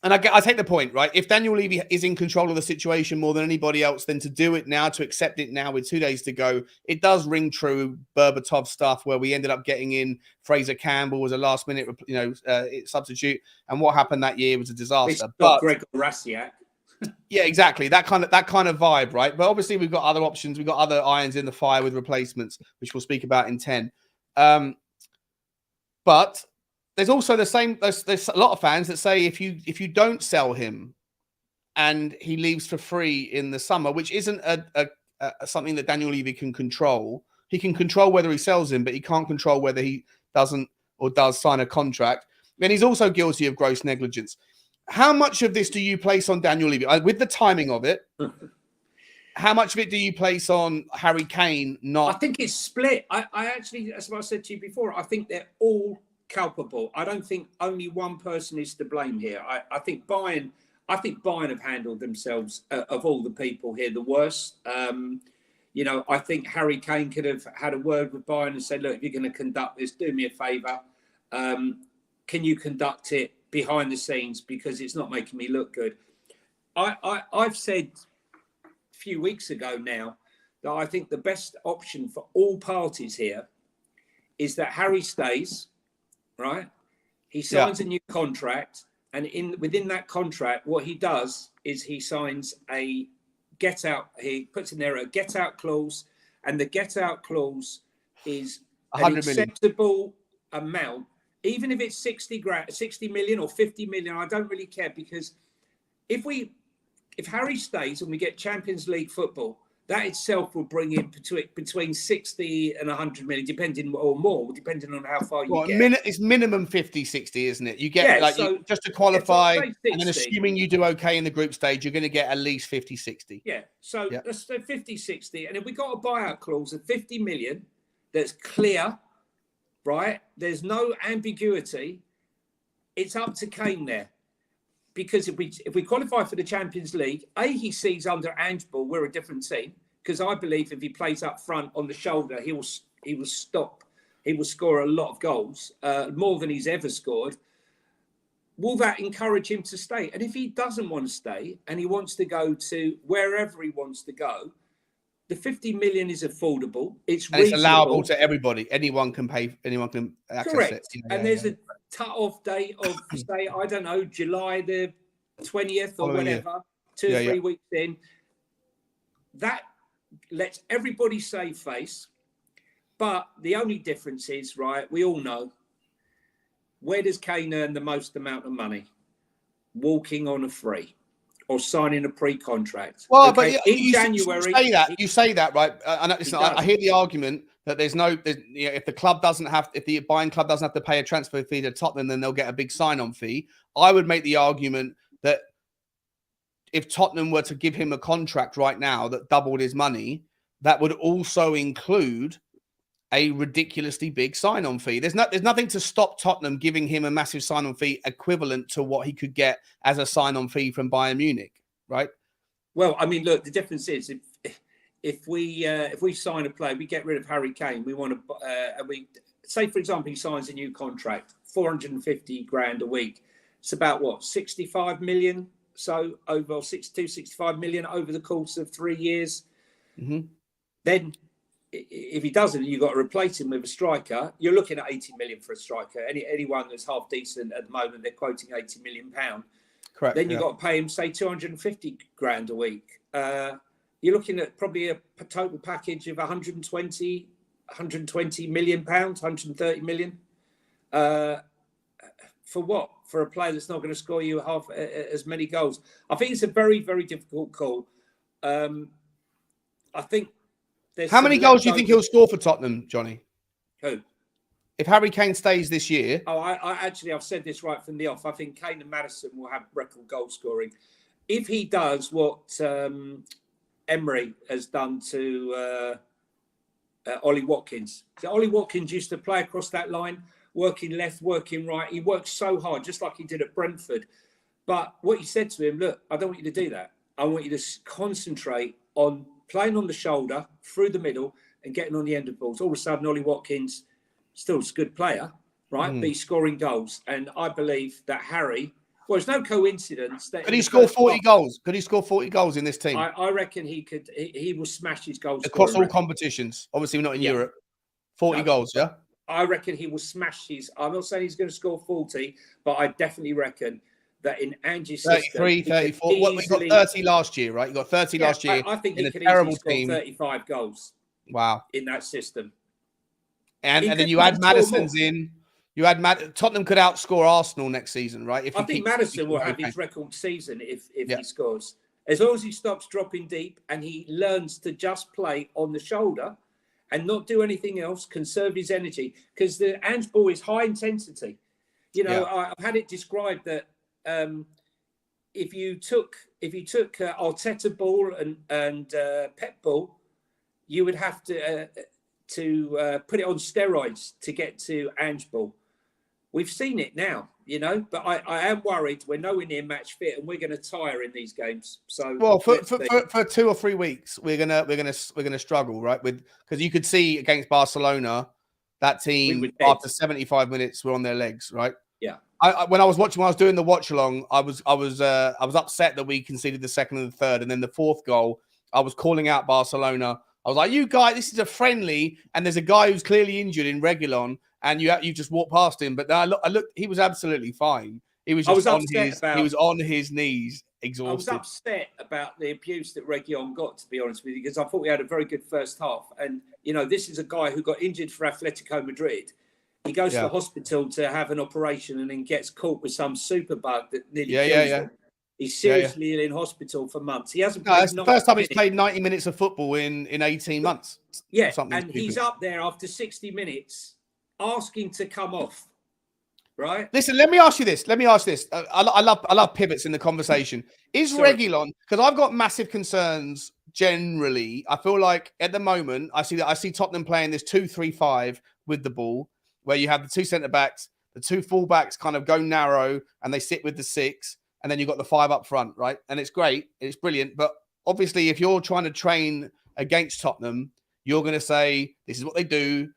And I take the point, right? If Daniel Levy is in control of the situation more than anybody else, then to do it now, to accept it now with 2 days to go, it does ring true Berbatov stuff, where we ended up getting in Fraser Campbell was a last minute, substitute. And what happened that year was a disaster. But Greg Rasiak. Yeah, exactly. That kind of vibe, right? But obviously we've got other options. We've got other irons in the fire with replacements, which we'll speak about in 10. But there's also there's a lot of fans that say if you don't sell him and he leaves for free in the summer, which isn't something that Daniel Levy can control. He can control whether he sells him, but he can't control whether he doesn't or does sign a contract. And he's also guilty of gross negligence. How much of this do you place on Daniel Levy? With the timing of it, how much of it do you place on Harry Kane? I think it's split. I actually, as I said to you before, I think they're all culpable. I don't think only one person is to blame here. I think Bayern have handled themselves, of all the people here, the worst. I think Harry Kane could have had a word with Bayern and said, look, if you're going to conduct this, do me a favour. Can you conduct it behind the scenes, because it's not making me look good. I've said a few weeks ago now that I think the best option for all parties here is that Harry stays, right? He signs a new contract, And within that contract, what he does is he signs a get out. He puts in there a get out clause, and the get out clause is an 100 million. acceptable amount, even if it's 60 million or 50 million. I don't really care, because if Harry stays and we get Champions League football, that itself will bring in between 60 and 100 million, depending on how far you get. It's minimum 50, 60, isn't it? You get just to qualify, and then assuming you do okay in the group stage, you're going to get at least 50, 60. Yeah, so let's say 50, 60. And if we got a buyout clause of 50 million, that's clear, right? There's no ambiguity. It's up to Kane there. Because if we qualify for the Champions League, he sees under Angeball we're a different team. Because I believe if he plays up front on the shoulder, he will score a lot of goals, more than he's ever scored. Will that encourage him to stay? And if he doesn't want to stay and he wants to go to wherever he wants to go, the 50 million is affordable. It's allowable to everybody. Anyone can pay. Anyone can access Correct. it. And there's a cut-off date of, say, I don't know, July the 20th or whatever, 2 or 3 weeks in. That lets everybody save face. But the only difference is, right, we all know, where does Kane earn the most amount of money? Walking on a free or signing a pre-contract. Well, okay? but in January, you say that, right? I hear the argument that if the club doesn't have, if the Bayern club doesn't have to pay a transfer fee to Tottenham, then they'll get a big sign-on fee. I would make the argument that if Tottenham were to give him a contract right now that doubled his money, that would also include a ridiculously big sign-on fee. There's nothing to stop Tottenham giving him a massive sign-on fee equivalent to what he could get as a sign-on fee from Bayern Munich, right? Well, I mean, look, the difference is if we sign a player, we get rid of Harry Kane. We want to say, for example, he signs a new contract, 450 grand a week. It's about what, 65 million? So over 65 million over the course of 3 years. Mm-hmm. Then, if he doesn't, you've got to replace him with a striker. You're looking at 80 million for a striker. Anyone that's half decent at the moment, they're quoting 80 million pound. Correct. Then you've got to pay him, say, 250 grand a week. You're looking at probably a total package of 120 million pounds, 130 million. For what? For a player that's not going to score you half as many goals. I think it's a very, very difficult call. I think. How many goals do you think he'll score for Tottenham, Johnny? Who? If Harry Kane stays this year. Oh, I've said this right from the off. I think Kane and Maddison will have record goal scoring. If he does what Emery has done to Ollie Watkins. So Ollie Watkins used to play across that line, working left, working right. He worked so hard, just like he did at Brentford. But what he said to him, look, I don't want you to do that. I want you to concentrate on playing on the shoulder, through the middle, and getting on the end of balls. All of a sudden, Ollie Watkins, still a good player, right? But he's scoring goals. And I believe that Harry, well, it's no coincidence that... Could he score 40 goals? Could he score 40 goals in this team? I reckon he could. He will smash his goals. Across all competitions. Obviously, we're not in Europe. 40 goals, yeah? I reckon he will smash his... I'm not saying he's going to score 40, but I definitely reckon that in Angie's 33, 34. Well, we got 30 last year, right? You got 30 last year. I think he could easily score 35 goals. Wow. In that system. And then you add Maddison's in. You add Tottenham could outscore Arsenal next season, right? I think Maddison will have his record season if he scores. As long as he stops dropping deep and he learns to just play on the shoulder and not do anything else, conserve his energy. Because the Ange ball is high intensity. You know, I've had it described that if you took Arteta ball and Pep ball, you would have to put it on steroids to get to Ange ball. We've seen it now, you know, but I am worried we're nowhere near match fit and we're going to tire in these games. So well, for 2 or 3 weeks, we're gonna struggle, right? Because you could see against Barcelona, that team after 75 minutes were on their legs, right? Yeah. When I was doing the watch along, I was upset that we conceded the second and the third, and then the fourth goal, I was calling out Barcelona. I was like, "You guys, this is a friendly, and there's a guy who's clearly injured in Reguilon, and you just walk past him." But I looked, he was absolutely fine. He was I was just on upset his about. he was on his knees, I was exhausted. upset about the abuse that Reguilon got, to be honest with you, because I thought we had a very good first half. And, you know, this is a guy who got injured for Atletico Madrid. He goes to the hospital to have an operation and then gets caught with some super bug that nearly kills him. He's seriously ill in hospital for months. He hasn't played. It's the first time he's played 90 minutes of football in 18 months. Yeah, something and he's up there after 60 minutes asking to come off. Right. Listen, let me ask you this. I love pivots in the conversation. Is Reguilon, because I've got massive concerns generally. I feel like at the moment I see Tottenham playing this 2-3-5 with the ball, where you have the two centre backs, the two full backs kind of go narrow and they sit with the 6, and then you've got the 5 up front, right? And it's great, it's brilliant. But obviously, if you're trying to train against Tottenham, you're going to say this is what they do,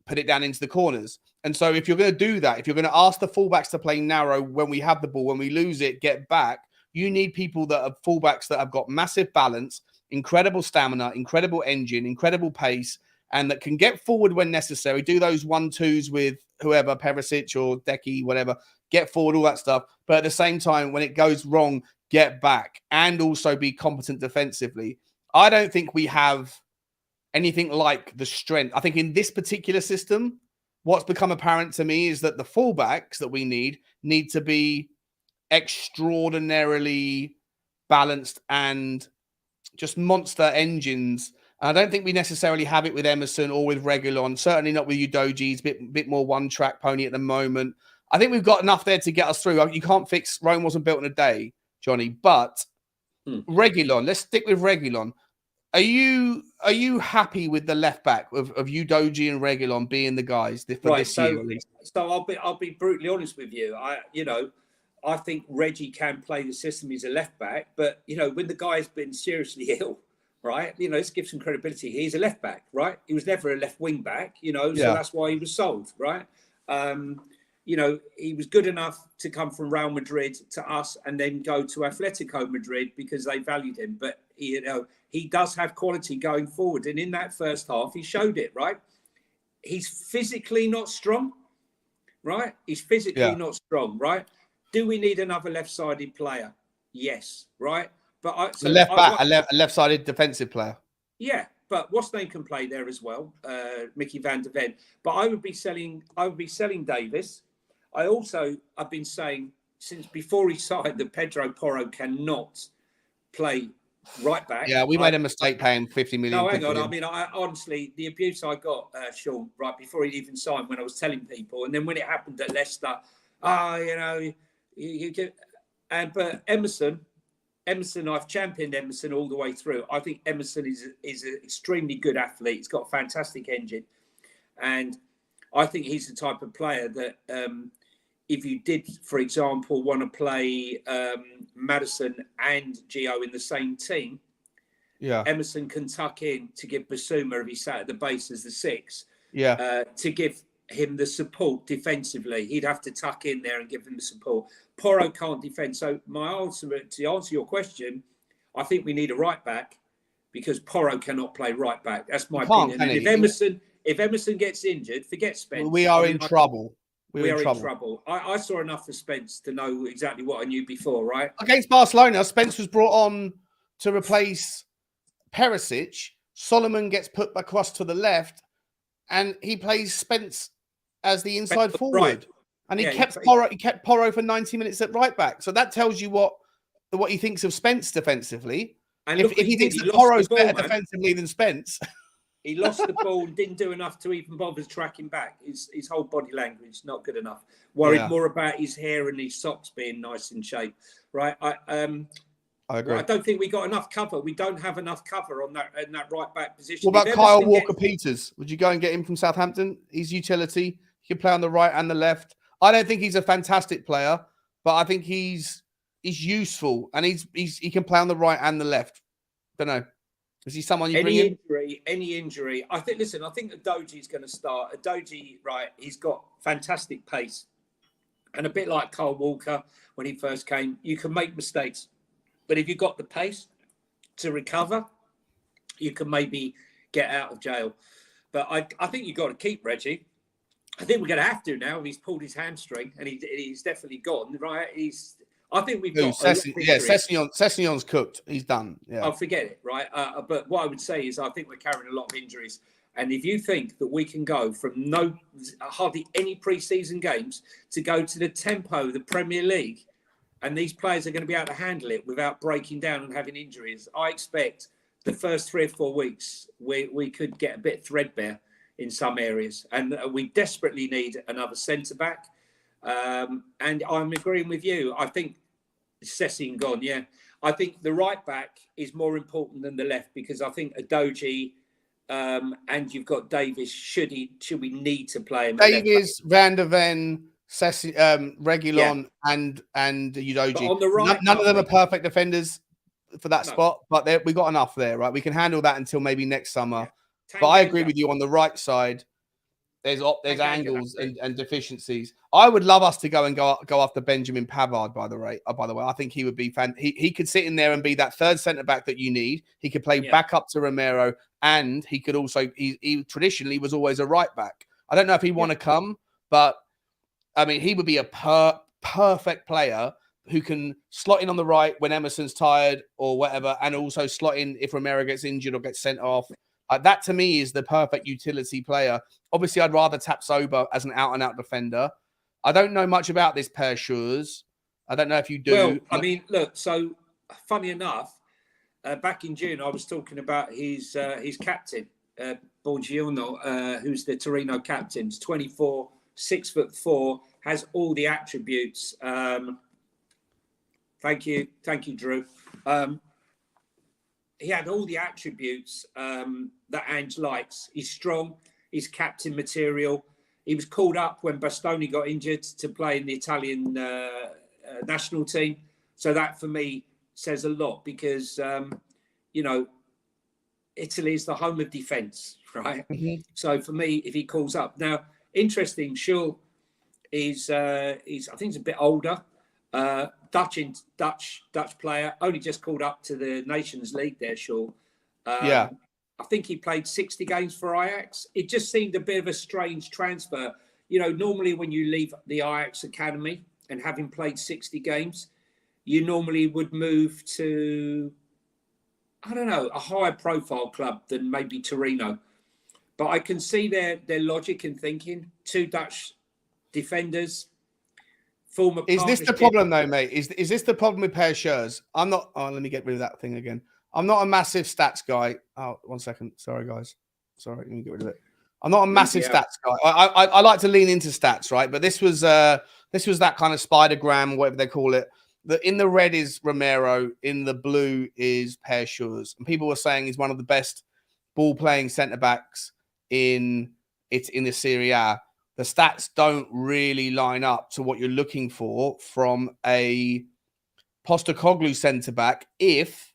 put it down into the corners. And so if you're going to do that, if you're going to ask the fullbacks to play narrow when we have the ball, when we lose it, get back, you need people that are fullbacks that have got massive balance, incredible stamina, incredible engine, incredible pace, and that can get forward when necessary, do those 1-2s with whoever, Perisic or Deki, whatever, get forward, all that stuff. But at the same time, when it goes wrong, get back and also be competent defensively. I don't think we have anything like the strength. I think in this particular system, what's become apparent to me is that the fullbacks that we need to be extraordinarily balanced and just monster engines. And I don't think we necessarily have it with Emerson or with Reguilon. Certainly not with Udogie. He's a bit more one-track pony at the moment. I think we've got enough there to get us through. You can't fix Rome wasn't built in a day, Johnny. But Reguilon, let's stick with Reguilon. Are you happy with the left back of Udogie and Reguilon being the guys for this year at least? So I'll be brutally honest with you. I think Reggie can play the system. He's a left back, but when the guy's been seriously ill, right? Let's give some credibility. He's a left back, right? He was never a left wing back, so that's why he was sold, right? He was good enough to come from Real Madrid to us and then go to Atletico Madrid because they valued him. But he does have quality going forward. And in that first half, he showed it, right? He's physically not strong, right? He's physically not strong, right? Do we need another left-sided player? Yes, right? But a left-sided defensive player. Yeah, but what's name can play there as well, Mickey van der Ven. But I would be selling Davis. I've been saying since before he signed that Pedro Porro cannot play right back. Yeah, we made a mistake paying 50 million. No, hang on. I mean, I honestly, the abuse I got, Sean, right before he even signed, when I was telling people, and then when it happened at Leicester, but Emerson, I've championed Emerson all the way through. I think Emerson is an extremely good athlete. He's got a fantastic engine, and I think he's the type of player that if you did, for example, want to play Maddison and Gio in the same team, Emerson can tuck in to give Basuma, if he sat at the base as the 6, to give him the support defensively. He'd have to tuck in there and give him the support. Porro can't defend. So my answer to answer your question, I think we need a right back because Porro cannot play right back. That's my opinion. And if Emerson gets injured, forget Spence. We are in trouble. We are in trouble. I saw enough of Spence to know exactly what I knew before, right? Against Barcelona, Spence was brought on to replace Perisic. Solomon gets put across to the left, and he plays Spence as the inside forward. Right. And he kept Porro for 90 minutes at right back. So that tells you what he thinks of Spence defensively. And if he thinks that Porro's better defensively than Spence. He lost the ball and didn't do enough to even bother tracking back. His whole body language not good enough. Worried more about his hair and his socks being nice in shape, right? I agree. I don't think we got enough cover. We don't have enough cover in that right back position. What about Kyle Walker-Peters? Would you go and get him from Southampton? He's utility. He can play on the right and the left. I don't think he's a fantastic player, but I think he's useful and he can play on the right and the left. Don't know. Is he someone you bring in? Any injury. I think Udogie's going to start. Udogie, right, he's got fantastic pace. And a bit like Kyle Walker when he first came, you can make mistakes. But if you've got the pace to recover, you can maybe get out of jail. But I think you've got to keep Reggie. I think we're going to have to now. He's pulled his hamstring, and he's definitely gone. Right? I think we've got. Sessegnon's cooked. He's done. Yeah. I'll forget it. Right. But what I would say is, I think we're carrying a lot of injuries. And if you think that we can go from hardly any pre-season games to go to the tempo of the Premier League, and these players are going to be able to handle it without breaking down and having injuries, I expect the first 3 or 4 weeks we could get a bit threadbare in some areas. And we desperately need another centre-back. And I'm agreeing with you. I think Sessing gone, yeah. I think the right-back is more important than the left, because I think Adoji... and you've got Davis. Should we need to play him? Davis, Van der Ven, Reguilon, and Udogie. On the right, none of them are perfect defenders for that spot, but we got enough there, right? We can handle that until maybe next summer. Yeah. But I agree with you on the right side. There's angles and deficiencies. I would love us to go after Benjamin Pavard. By the way, I think he would be fan. He could sit in there and be that third centre back that you need. He could play back up to Romero, and he could also. He traditionally was always a right back. I don't know if he'd want to come, but I mean, he would be a perfect player who can slot in on the right when Emerson's tired or whatever, and also slot in if Romero gets injured or gets sent off. That to me is the perfect utility player. Obviously, I'd rather Tapsoba as an out-and-out defender. I don't know much about this pair, Shures. I don't know if you do. Well, I mean, look, so funny enough, back in June, I was talking about his captain, Borgiano, who's the Torino captain. He's 24, 6'4", has all the attributes. Thank you, Drew. He had all the attributes that Ange likes. He's strong. He's captain material. He was called up when Bastoni got injured to play in the Italian national team. So that, for me, says a lot, because, Italy is the home of defence, right? Mm-hmm. So for me, if he calls up. Now, interesting, Schull is I think he's a bit older. Dutch player, only just called up to the Nations League there, Schull. I think he played 60 games for Ajax. It just seemed a bit of a strange transfer. Normally when you leave the Ajax academy and having played 60 games, you normally would move to, I don't know, a higher profile club than maybe Torino. But I can see their logic in thinking. 2 Dutch defenders. Is this the problem, though, mate? Is this the problem with Per Schurz? I'm not. Oh, let me get rid of that thing again. I'm not a massive stats guy. Oh, 1 second. Sorry, guys. Sorry, let me get rid of it. I'm not a massive stats guy. I like to lean into stats, right? But this was that kind of spidergram, whatever they call it. In the red is Romero, in the blue is Per Schurz, and people were saying he's one of the best ball-playing centre backs in the Serie A. The stats don't really line up to what you're looking for from a Postecoglou centre-back if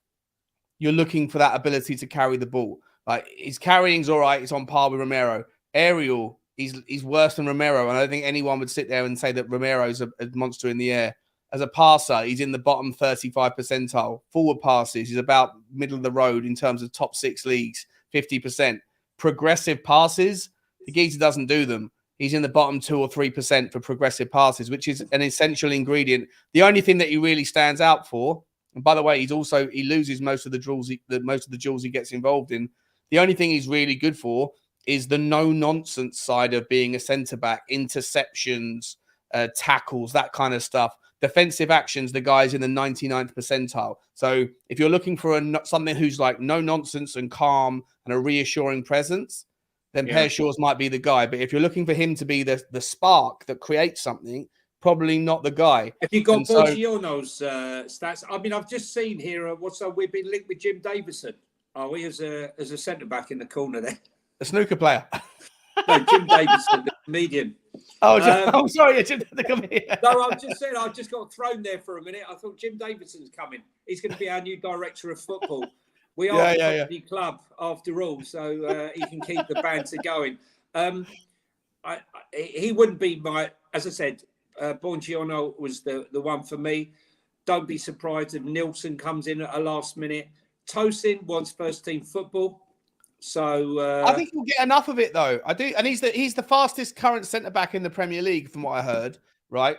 you're looking for that ability to carry the ball. Like, his carrying's all right. It's on par with Romero. Aerial, he's worse than Romero. And I don't think anyone would sit there and say that Romero's a monster in the air. As a passer, he's in the bottom 35 percentile. Forward passes, he's about middle of the road in terms of top 6 leagues, 50%. Progressive passes, the geezer doesn't do them. He's in the bottom 2 or 3% for progressive passes, which is an essential ingredient. The only thing that he really stands out for, and by the way, he loses most of the duels he gets involved in. The only thing he's really good for is the no-nonsense side of being a centre-back, interceptions, tackles, that kind of stuff. Defensive actions, the guy's in the 99th percentile. So if you're looking for something who's like no-nonsense and calm and a reassuring presence, then Per Schurz might be the guy. But if you're looking for him to be the spark that creates something, probably not the guy. Have you got Borgiano's stats? I mean, I've just seen here, we've been linked with Jim Davison. Are we as a centre-back in the corner there? A snooker player. No, Jim Davison, the comedian. Oh, sorry, Jim. No, I'm just saying, I just got thrown there for a minute. I thought Jim Davison's coming. He's going to be our new director of football. We are a comedy club, after all, so he can keep the banter going. He wouldn't be as I said, Borgiano was the one for me. Don't be surprised if Nilsson comes in at a last minute. Tosin wants first team football. So I think he'll get enough of it, though. I do, and he's the fastest current centre back in the Premier League, from what I heard. Right?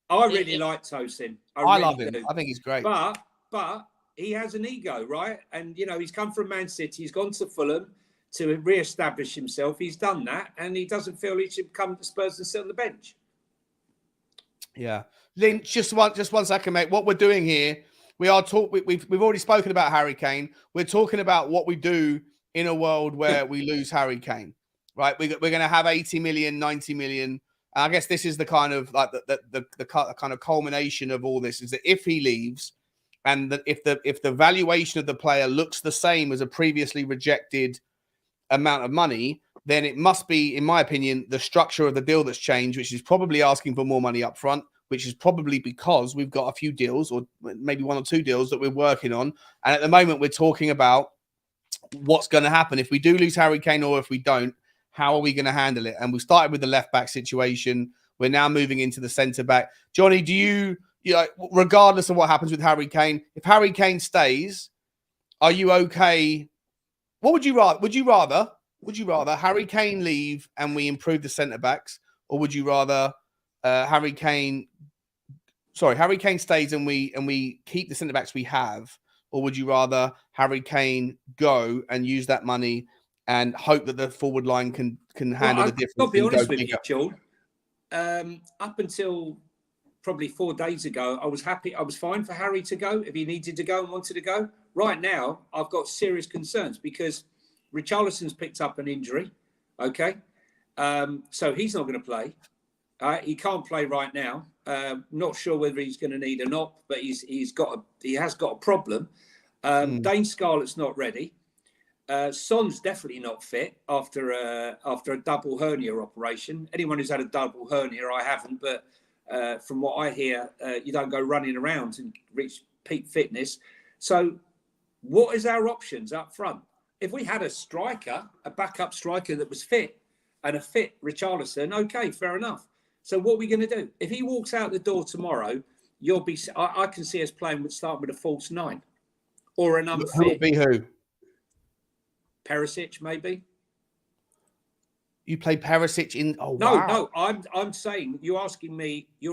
I really like Tosin. I really love him. do. I think he's great. But he has an ego, right? And he's come from Man City. He's gone to Fulham to re-establish himself. He's done that, and he doesn't feel he should come to Spurs and sit on the bench. Yeah, Lynch, just one second, mate. What we're doing here, we've already spoken about Harry Kane. We're talking about what we do in a world where we lose Harry Kane, right? We're going to have 80 million, 90 million. And I guess this is the kind of like the kind of culmination of all this, is that if he leaves, and that if the valuation of the player looks the same as a previously rejected amount of money, then it must be, in my opinion, the structure of the deal that's changed, which is probably asking for more money up front, which is probably because we've got a few deals, or maybe one or two deals that we're working on. And at the moment, we're talking about what's going to happen if we do lose Harry Kane, or if we don't, how are we going to handle it? And we started with the left back situation. We're now moving into the centre back. Johnny, do you regardless of what happens with Harry Kane, if Harry Kane stays, are you okay? What would you rather? Would you rather Harry Kane leave and we improve the centre backs, or would you rather Harry Kane stays and we keep the centre backs we have, or would you rather Harry Kane go and use that money and hope that the forward line can handle the difference? I'll be honest with you, John. Up until probably 4 days ago, I was happy. I was fine for Harry to go if he needed to go and wanted to go. Right now, I've got serious concerns because Richarlison's picked up an injury. Okay, so he's not going to play. He can't play right now. Not sure whether he's going to need an op, but he has got a problem. Dane Scarlett's not ready. Son's definitely not fit after a double hernia operation. Anyone who's had a double hernia, I haven't, but from what I hear, you don't go running around and reach peak fitness. So what is our options up front? If we had a backup striker that was fit, and a fit Richarlison, okay, fair enough. So what are we going to do? If he walks out the door tomorrow, I can see us starting with a false 9 or an unfit. Who would be who? Perisic, maybe. You play Perisic in? Oh, no, wow. no. I'm saying you're asking me. Yeah.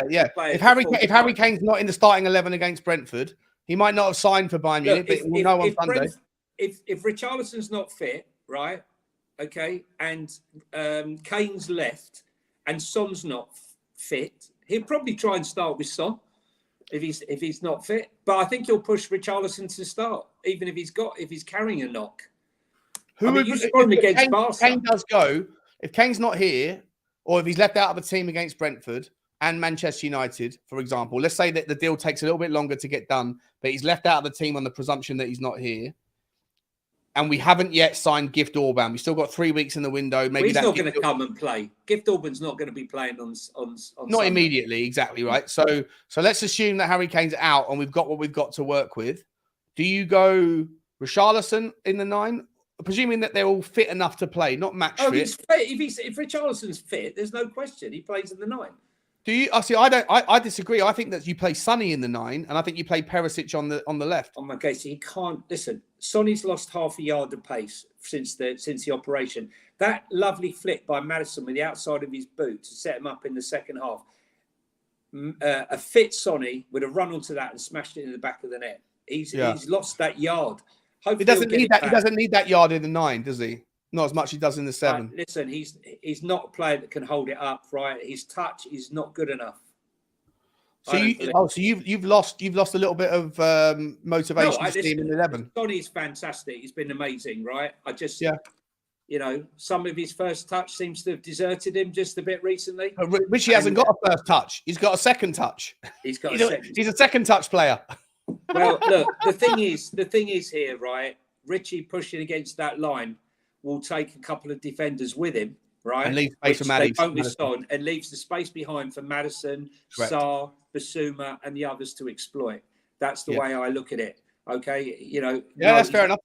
If Harry Kane's not in the starting 11 against Brentford, he might not have signed for Bayern Munich, but we'll know on Sunday. If Richarlison's not fit, right? Okay, and Kane's left, and Son's not fit, he'll probably try and start with Son if he's not fit. But I think he'll push Richarlison to start, even if he's carrying a knock. Kane does go, if Kane's not here, or if he's left out of the team against Brentford and Manchester United, for example, let's say that the deal takes a little bit longer to get done, but he's left out of the team on the presumption that he's not here, and we haven't yet signed Gift Orban. We've still got 3 weeks in the window. Maybe he's not going to come and play. Gift Orban's not going to be playing on not Sunday. Immediately, exactly right. So let's assume that Harry Kane's out and we've got what we've got to work with. Do you go Richarlison in the 9? Presuming that they're all fit enough to play, not match fit. He's fit. If Richarlison's fit, there's no question he plays in the 9. Do you? I see. I disagree. I think that you play Sonny in the 9, and I think you play Perisic on the left. Oh my God, he can't listen. Sonny's lost half a yard of pace since the operation. That lovely flick by Maddison with the outside of his boot to set him up in the second half. A fit Sonny would have run onto that and smashed it in the back of the net. He's lost that yard. Hopefully he doesn't need that. He doesn't need that yard in the 9, does he? Not as much as he does in the 7. Listen, he's not a player that can hold it up, right? His touch is not good enough. So you've lost a little bit of motivation to see him in 11. Sonny's fantastic. He's been amazing, right? Some of his first touch seems to have deserted him just a bit recently. Richie hasn't got a first touch. He's got a second touch. He's a second touch player. Well, look, the thing is here, right? Richie pushing against that line will take a couple of defenders with him, right? And leave space for Maddison. And leaves the space behind for Maddison, Sarr, Basuma, and the others to exploit. That's the way I look at it. Okay, that's fair enough.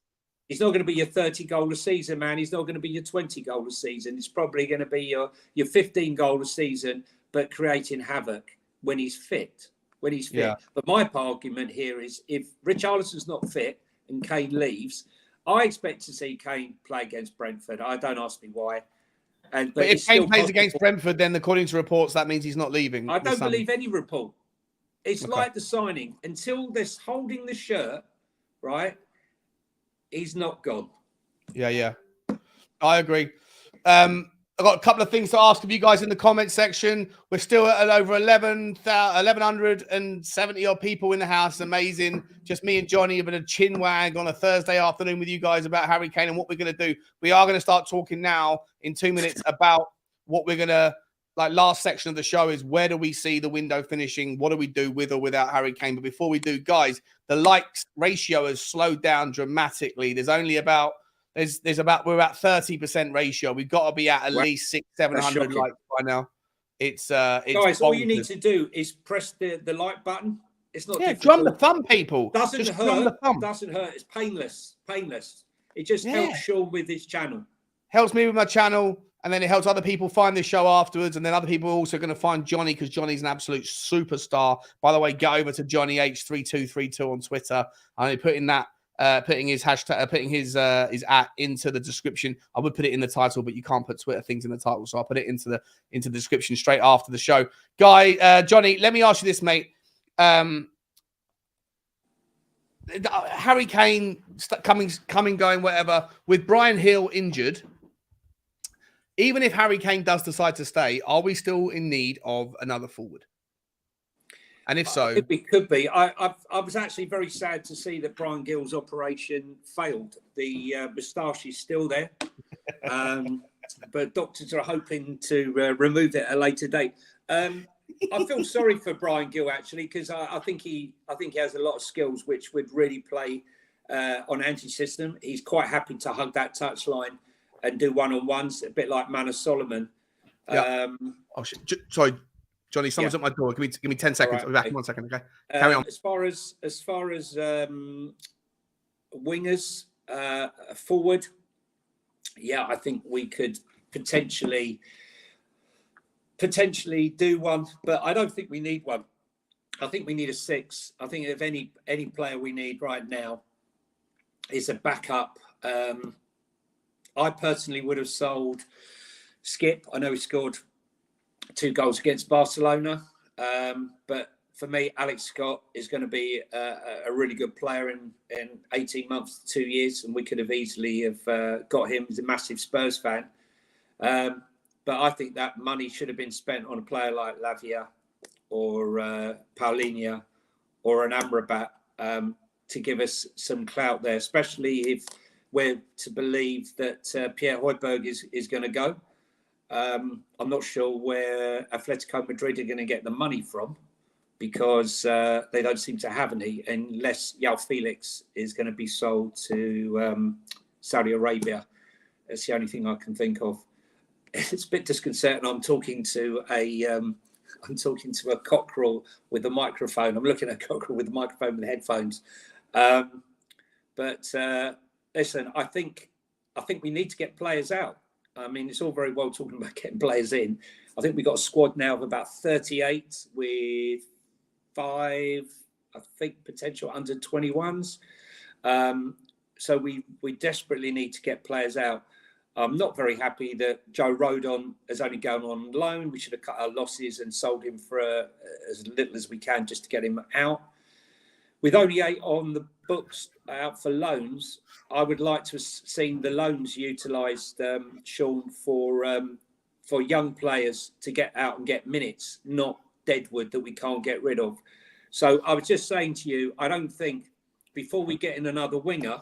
He's not going to be your 30-goal a season, man. He's not going to be your 20-goal a season. It's probably going to be your 15-goal a season, but creating havoc when he's fit. Yeah. But my argument here is if Richarlison's not fit and Kane leaves, I expect to see Kane play against Brentford. I don't ask me why. But if Kane plays against Brentford, then according to reports, that means he's not leaving. I don't believe any report. It's Okay. like the signing. Until they're holding the shirt, right, he's not gone. Yeah. I agree. I've got a couple of things to ask of you guys in the comment section. We're still at over 1,170 odd people in the house. Amazing. Just me and Johnny, a bit of chin wag on a Thursday afternoon with you guys about Harry Kane and what we're going to do. We are going to start talking now in 2 minutes about what we're going to, like last section of the show is where do we see the window finishing? What do we do with or without Harry Kane? But before we do, guys, the likes ratio has slowed down dramatically. There's only about we're at 30% ratio. We've got to be at least 600-700 likes by now. It's guys, bonkers. all you need to do is press the like button. It's not difficult. Drum the thumb, people. Doesn't Just hurt. drum the thumb. Doesn't hurt. It's painless. It just helps Sean with his channel. Helps me with my channel, and then it helps other people find this show afterwards, and then other people are also going to find Johnny because Johnny's an absolute superstar. By the way, go over to Johnny H3232 on Twitter. I'm putting that. Putting his hashtag, putting his at into the description. I would put it in the title, but you can't put Twitter things in the title, so I'll put it into the description straight after the show. Johnny, let me ask you this, mate. Harry Kane coming, going, whatever. With Brian Hill injured, even if Harry Kane does decide to stay, are we still in need of another forward? And if so, could be. I was actually very sad to see that Brian Gill's operation failed. The moustache is still there, but doctors are hoping to remove it at a later date. I feel sorry for Brian Gill actually because I think he has a lot of skills which would really play on anti-system. He's quite happy to hug that touchline and do one-on-ones, a bit like Manor Solomon. Yeah. Sorry. Johnny, someone's at my door. Give me 10 seconds. I'll be back in 1 second, okay? Carry on. As far as wingers forward, I think we could potentially do one, but I don't think we need one. I think we need a 6. I think if any player we need right now is a backup. I personally would have sold Skip. I know he scored 2 goals against Barcelona. But for me, Alex Scott is going to be a really good player in 18 months to 2 years. And we could have easily have got him as a massive Spurs fan. But I think that money should have been spent on a player like Lavia or Paulinho or an Amrabat to give us some clout there, especially if we're to believe that Pierre Højbjerg is going to go. I'm not sure where Atletico Madrid are going to get the money from because they don't seem to have any unless João Felix is going to be sold to Saudi Arabia. That's the only thing I can think of. It's a bit disconcerting. I'm talking to a cockerel with a microphone. I'm looking at a cockerel with a microphone with headphones. But listen, I think we need to get players out. I mean, it's all very well talking about getting players in. I think we've got a squad now of about 38 with 5, I think, potential under 21s. So we desperately need to get players out. I'm not very happy that Joe Rodon has only gone on loan. We should have cut our losses and sold him for as little as we can just to get him out. With only 8 on the books out for loans, I would like to have seen the loans utilised, Sean, for young players to get out and get minutes, not deadwood that we can't get rid of. So I was just saying to you, I don't think before we get in another winger,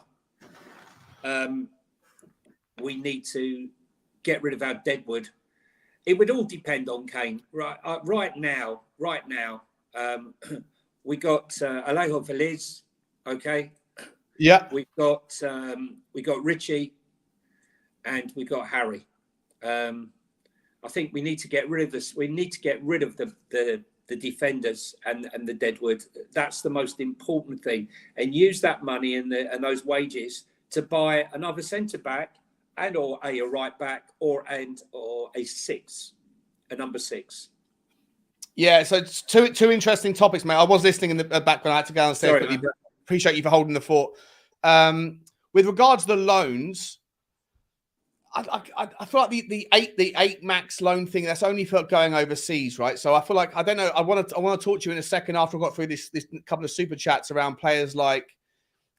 we need to get rid of our deadwood. It would all depend on Kane. Right now, we got Alejo Feliz, okay? Yeah. We got Richie, and we got Harry. I think we need to get rid of this. We need to get rid of the defenders and the deadwood. That's the most important thing, and use that money and those wages to buy another centre back and or a right back or a 6, a number 6. Yeah, so it's two interesting topics, mate. I was listening in the background. I had to go downstairs quickly, but appreciate you for holding the fort. with regards to the loans, I feel like the eight max loan thing, that's only for going overseas, right? So I feel like, I don't know. I want to talk to you in a second after I got through this couple of super chats around players like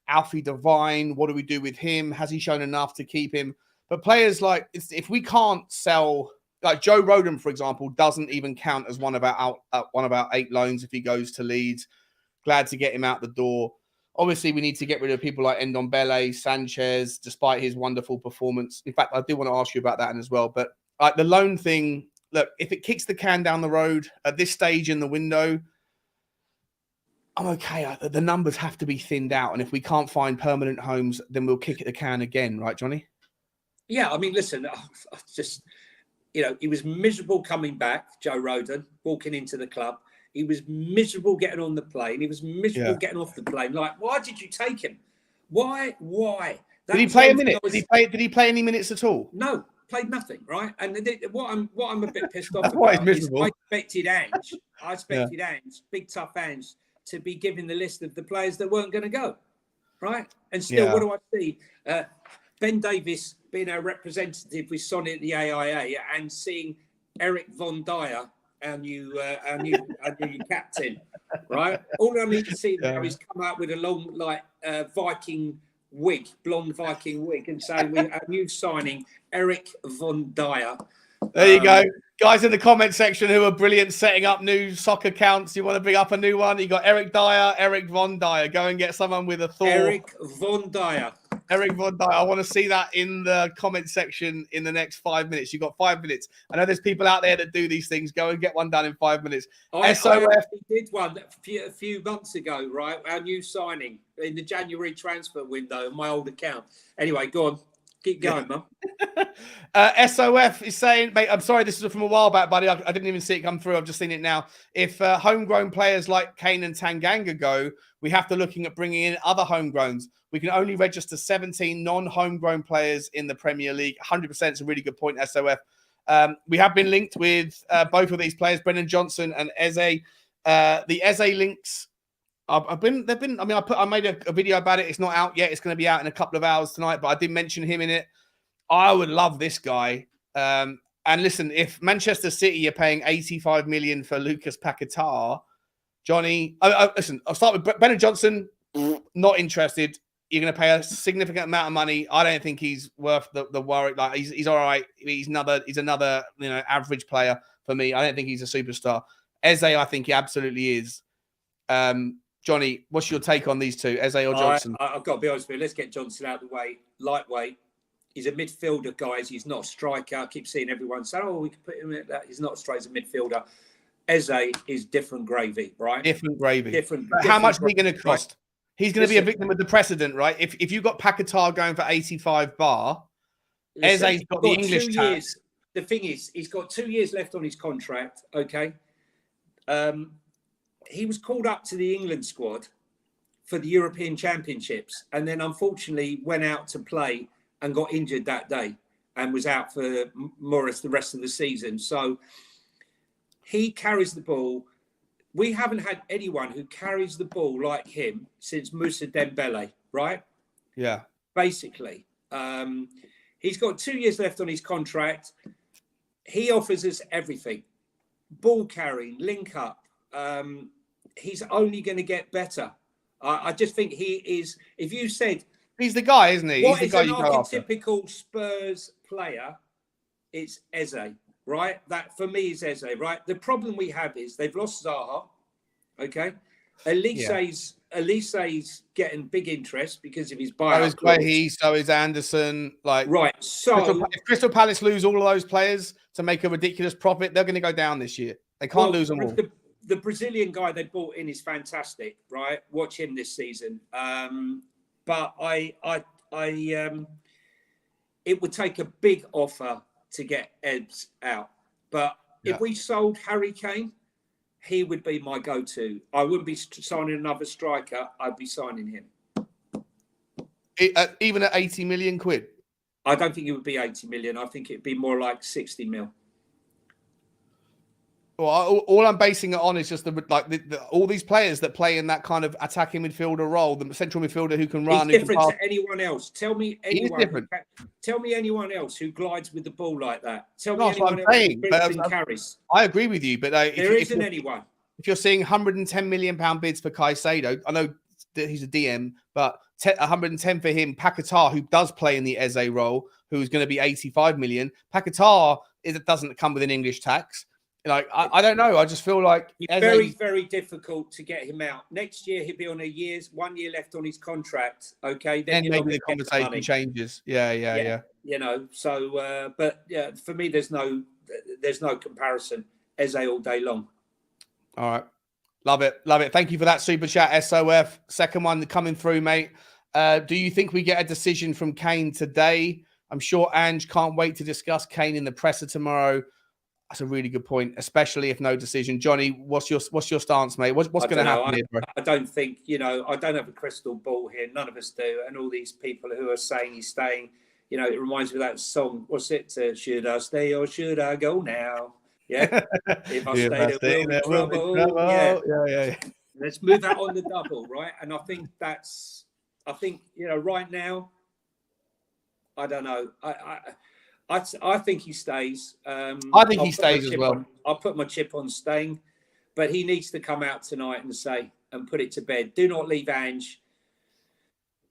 Alfie Devine. What do we do with him? Has he shown enough to keep him? But players like, if we can't sell, like Joe Rodon, for example, doesn't even count as one of our 8 loans if he goes to Leeds. Glad to get him out the door. Obviously, we need to get rid of people like Ndombele, Sanchez, despite his wonderful performance. In fact, I do want to ask you about that as well. But the loan thing, look, if it kicks the can down the road at this stage in the window, I'm okay. The numbers have to be thinned out. And if we can't find permanent homes, then we'll kick at the can again. Right, Johnny? Yeah, I mean, listen, just, he was miserable coming back, Joe Rodon, walking into the club. He was miserable getting on the plane. He was miserable getting off the plane. Like, why did you take him? Why? Did he play a minute? Did he play any minutes at all? No, played nothing, right? And what I'm a bit pissed off That's why he's about is miserable. I expected Ange, big tough Ange, to be given the list of the players that weren't going to go, right? And still, what do I see? Ben Davies being our representative with Sonny at the AIA and seeing Eric Von Dyer, our new captain, right? All I need to see now is come out with a long, Viking wig, blonde Viking wig, and say we're a new signing, Eric Von Dyer. There you go. Guys in the comment section who are brilliant setting up new soccer accounts. You want to bring up a new one? You got Eric Dyer, Eric Von Dyer. Go and get someone with a Thor. Eric Von Dyer. Eric Von Dyer. I want to see that in the comment section in the next 5 minutes. You've got 5 minutes. I know there's people out there that do these things. Go and get one done in 5 minutes. I actually did one a few months ago, right? Our new signing in the January transfer window on my old account. Anyway, go on. Keep going, Mum. SOF is saying, mate, I'm sorry, this is from a while back, buddy. I didn't even see it come through. I've just seen it now. If homegrown players like Kane and Tanganga go, we have to looking at bringing in other homegrowns. We can only register 17 non-homegrown players in the Premier League. 100% is a really good point, SOF. We have been linked with both of these players, Brennan Johnson and Eze. The Eze links, I made a video about it. It's not out yet. It's going to be out in a couple of hours tonight, but I did mention him in it. I would love this guy. And listen, if Manchester City are paying 85 million for Lucas Paquetá, Johnny, listen, I'll start with Brennan Johnson. Not interested. You're going to pay a significant amount of money. I don't think he's worth the worry. Like he's all right. He's another average player for me. I don't think he's a superstar. Eze, I think he absolutely is. Johnny, what's your take on these two, Eze or Johnson? I've got to be honest with you. Let's get Johnson out of the way. Lightweight. He's a midfielder, guys. He's not a striker. I keep seeing everyone say, "Oh, we can put him in that." He's not a striker. He's a midfielder. Eze is different gravy, right? Different gravy. Different. How much is he going to cost? Right. He's going to be a victim of the precedent, right? If you've got Paquetá going for 85 bar, Eze's got the English 2 years. The thing is, he's got 2 years left on his contract. Okay. He was called up to the England squad for the European Championships, and then unfortunately went out to play and got injured that day and was out for more or less the rest of the season. So he carries the ball. We haven't had anyone who carries the ball like him since Moussa Dembele, right? Yeah. Basically. He's got 2 years left on his contract. He offers us everything. Ball carrying, link up. He's only going to get better. I just think he is, if you said... He's the guy, isn't he? What He's is the guy an archetypical Spurs player? It's Eze, right? That, for me, is Eze, right? The problem we have is they've lost Zaha, okay? Elise's getting big interest because of his buyout. So is Guehi, so is Anderson. Right, so... If Crystal Palace lose all of those players to make a ridiculous profit, they're going to go down this year. They can't lose them all. The Brazilian guy they brought in is fantastic, right? Watch him this season. But it would take a big offer to get Ebbs out. But if we sold Harry Kane, he would be my go-to. I wouldn't be signing another striker. I'd be signing him. Even at 80 million quid? I don't think it would be 80 million. I think it'd be more like 60 mil. Well, all I'm basing it on is just all these players that play in that kind of attacking midfielder role, the central midfielder who can run. He's different to anyone else. Tell me anyone. Tell me anyone else who glides with the ball like that. Tell me anyone else who brings and carries. I agree with you, but there isn't anyone. If you're seeing £110 million bids for Caicedo, I know that he's a DM, but 110 for him. Paquetá, who does play in the Eze role, who's going to be 85 million. Paquetá doesn't come with an English tax. Like, I don't know. I just feel like it's very, very difficult to get him out. Next year, he'll be on 1 year left on his contract. Okay. Then maybe the conversation changes. Yeah. You know, so, but yeah, for me, there's no comparison. Eze all day long. All right. Love it. Love it. Thank you for that super chat, SOF. Second one coming through, mate. Do you think we get a decision from Kane today? I'm sure Ange can't wait to discuss Kane in the presser tomorrow. That's a really good point, especially if no decision. Johnny, what's your stance, mate? What's going to happen here, bro? I don't think, I don't have a crystal ball here. None of us do. And all these people who are saying he's staying, it reminds me of that song. What's it? Should I stay or should I go now? Yeah. If I stay, there will be trouble. Yeah. Let's move that on the double, right? And I think right now, I don't know. I think he stays. I think he stays as well. I'll put my chip on staying, but he needs to come out tonight and put it to bed. Do not leave Ange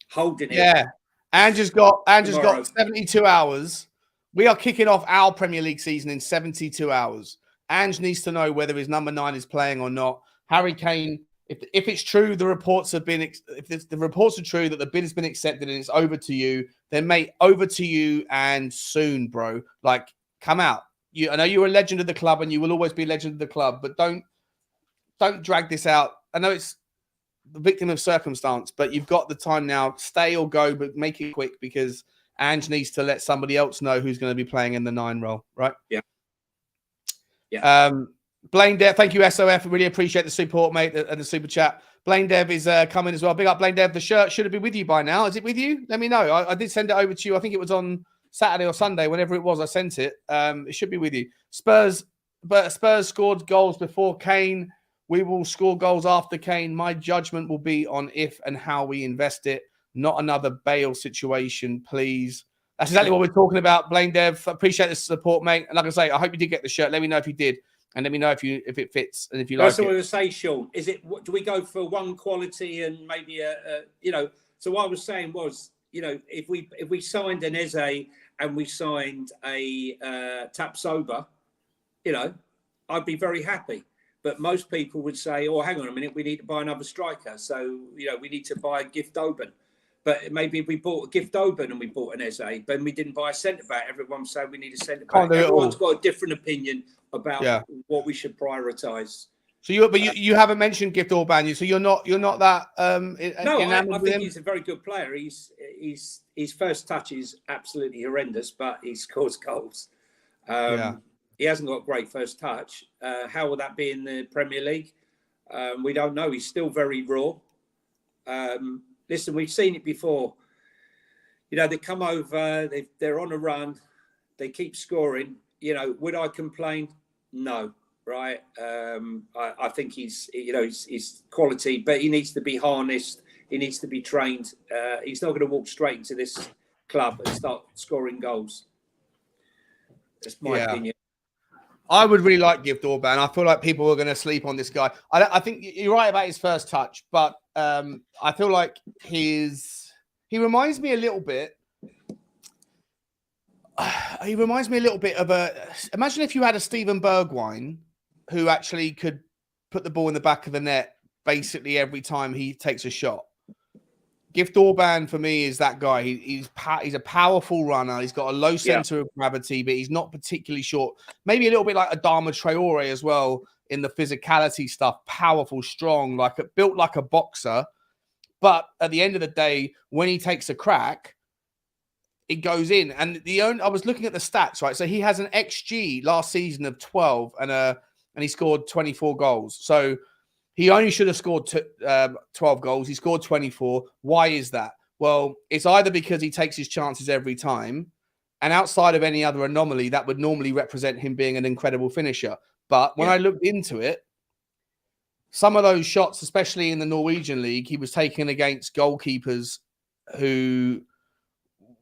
holding it. Yeah, Ange has got 72 hours. We are kicking off our Premier League season in 72 hours. Ange needs to know whether his number 9 is playing or not. Harry Kane, if it's true, the reports have been. If the reports are true that the bid has been accepted and it's over to you, then mate, over to you and soon, bro. Like, come out. I know you're a legend of the club and you will always be a legend of the club, but don't drag this out. I know it's the victim of circumstance, but you've got the time now. Stay or go, but make it quick because Ange needs to let somebody else know who's going to be playing in the 9 role, right? Yeah. Blaine Dev, thank you, SOF. Really appreciate the support, mate, and the super chat. Blaine Dev is coming as well. Big up, Blaine Dev. The shirt should have been with you by now. Is it with you? Let me know. I did send it over to you. I think it was on Saturday or Sunday, whenever it was. I sent it. It should be with you. Spurs scored goals before Kane. We will score goals after Kane. My judgment will be on if and how we invest it. Not another Bale situation, please. That's exactly what we're talking about, Blaine Dev. Appreciate the support, mate. And like I say, I hope you did get the shirt. Let me know if you did. And let me know if it fits and if you like it. That's what I was going to say, Sean. Do we go for one quality and maybe So what I was saying was, if we signed an Eze and we signed a Tapsoba, I'd be very happy. But most people would say, "Oh, hang on a minute, we need to buy another striker. So we need to buy a Gift Oban." But maybe if we bought a Gift Oban and we bought an Eze, but we didn't buy a centre back. Everyone's saying we need a centre back. Everyone's got a different opinion about what we should prioritise. So you haven't mentioned Gift Orban, so you're not that no, I think he's a very good player. His first touch is absolutely horrendous, but he scores goals. He hasn't got great first touch. How will that be in the Premier League? We don't know. He's still very raw. Listen, we've seen it before. They come over, they're on a run, they keep scoring. Would I complain? No, right? I think he's quality, but he needs to be harnessed. He needs to be trained. He's not going to walk straight into this club and start scoring goals. That's my opinion. I would really like Gift Orban. I feel like people are going to sleep on this guy. I think you're right about his first touch, but I feel like he reminds me a little bit. He reminds me a little bit of imagine if you had a Steven Bergwijn who actually could put the ball in the back of the net basically every time he takes a shot. Gift Orban for me is that guy. He's a powerful runner. He's got a low center of gravity, but he's not particularly short. Maybe a little bit like Adama Traore as well in the physicality stuff. Powerful, strong, built like a boxer. But at the end of the day, when he takes a crack, it goes in. And I was looking at the stats, right? So he has an XG last season of 12 and he scored 24 goals. So he only should have scored 12 goals. He scored 24. Why is that? Well, it's either because he takes his chances every time, and outside of any other anomaly, that would normally represent him being an incredible finisher. But when I looked into it, some of those shots, especially in the Norwegian league, he was taking against goalkeepers who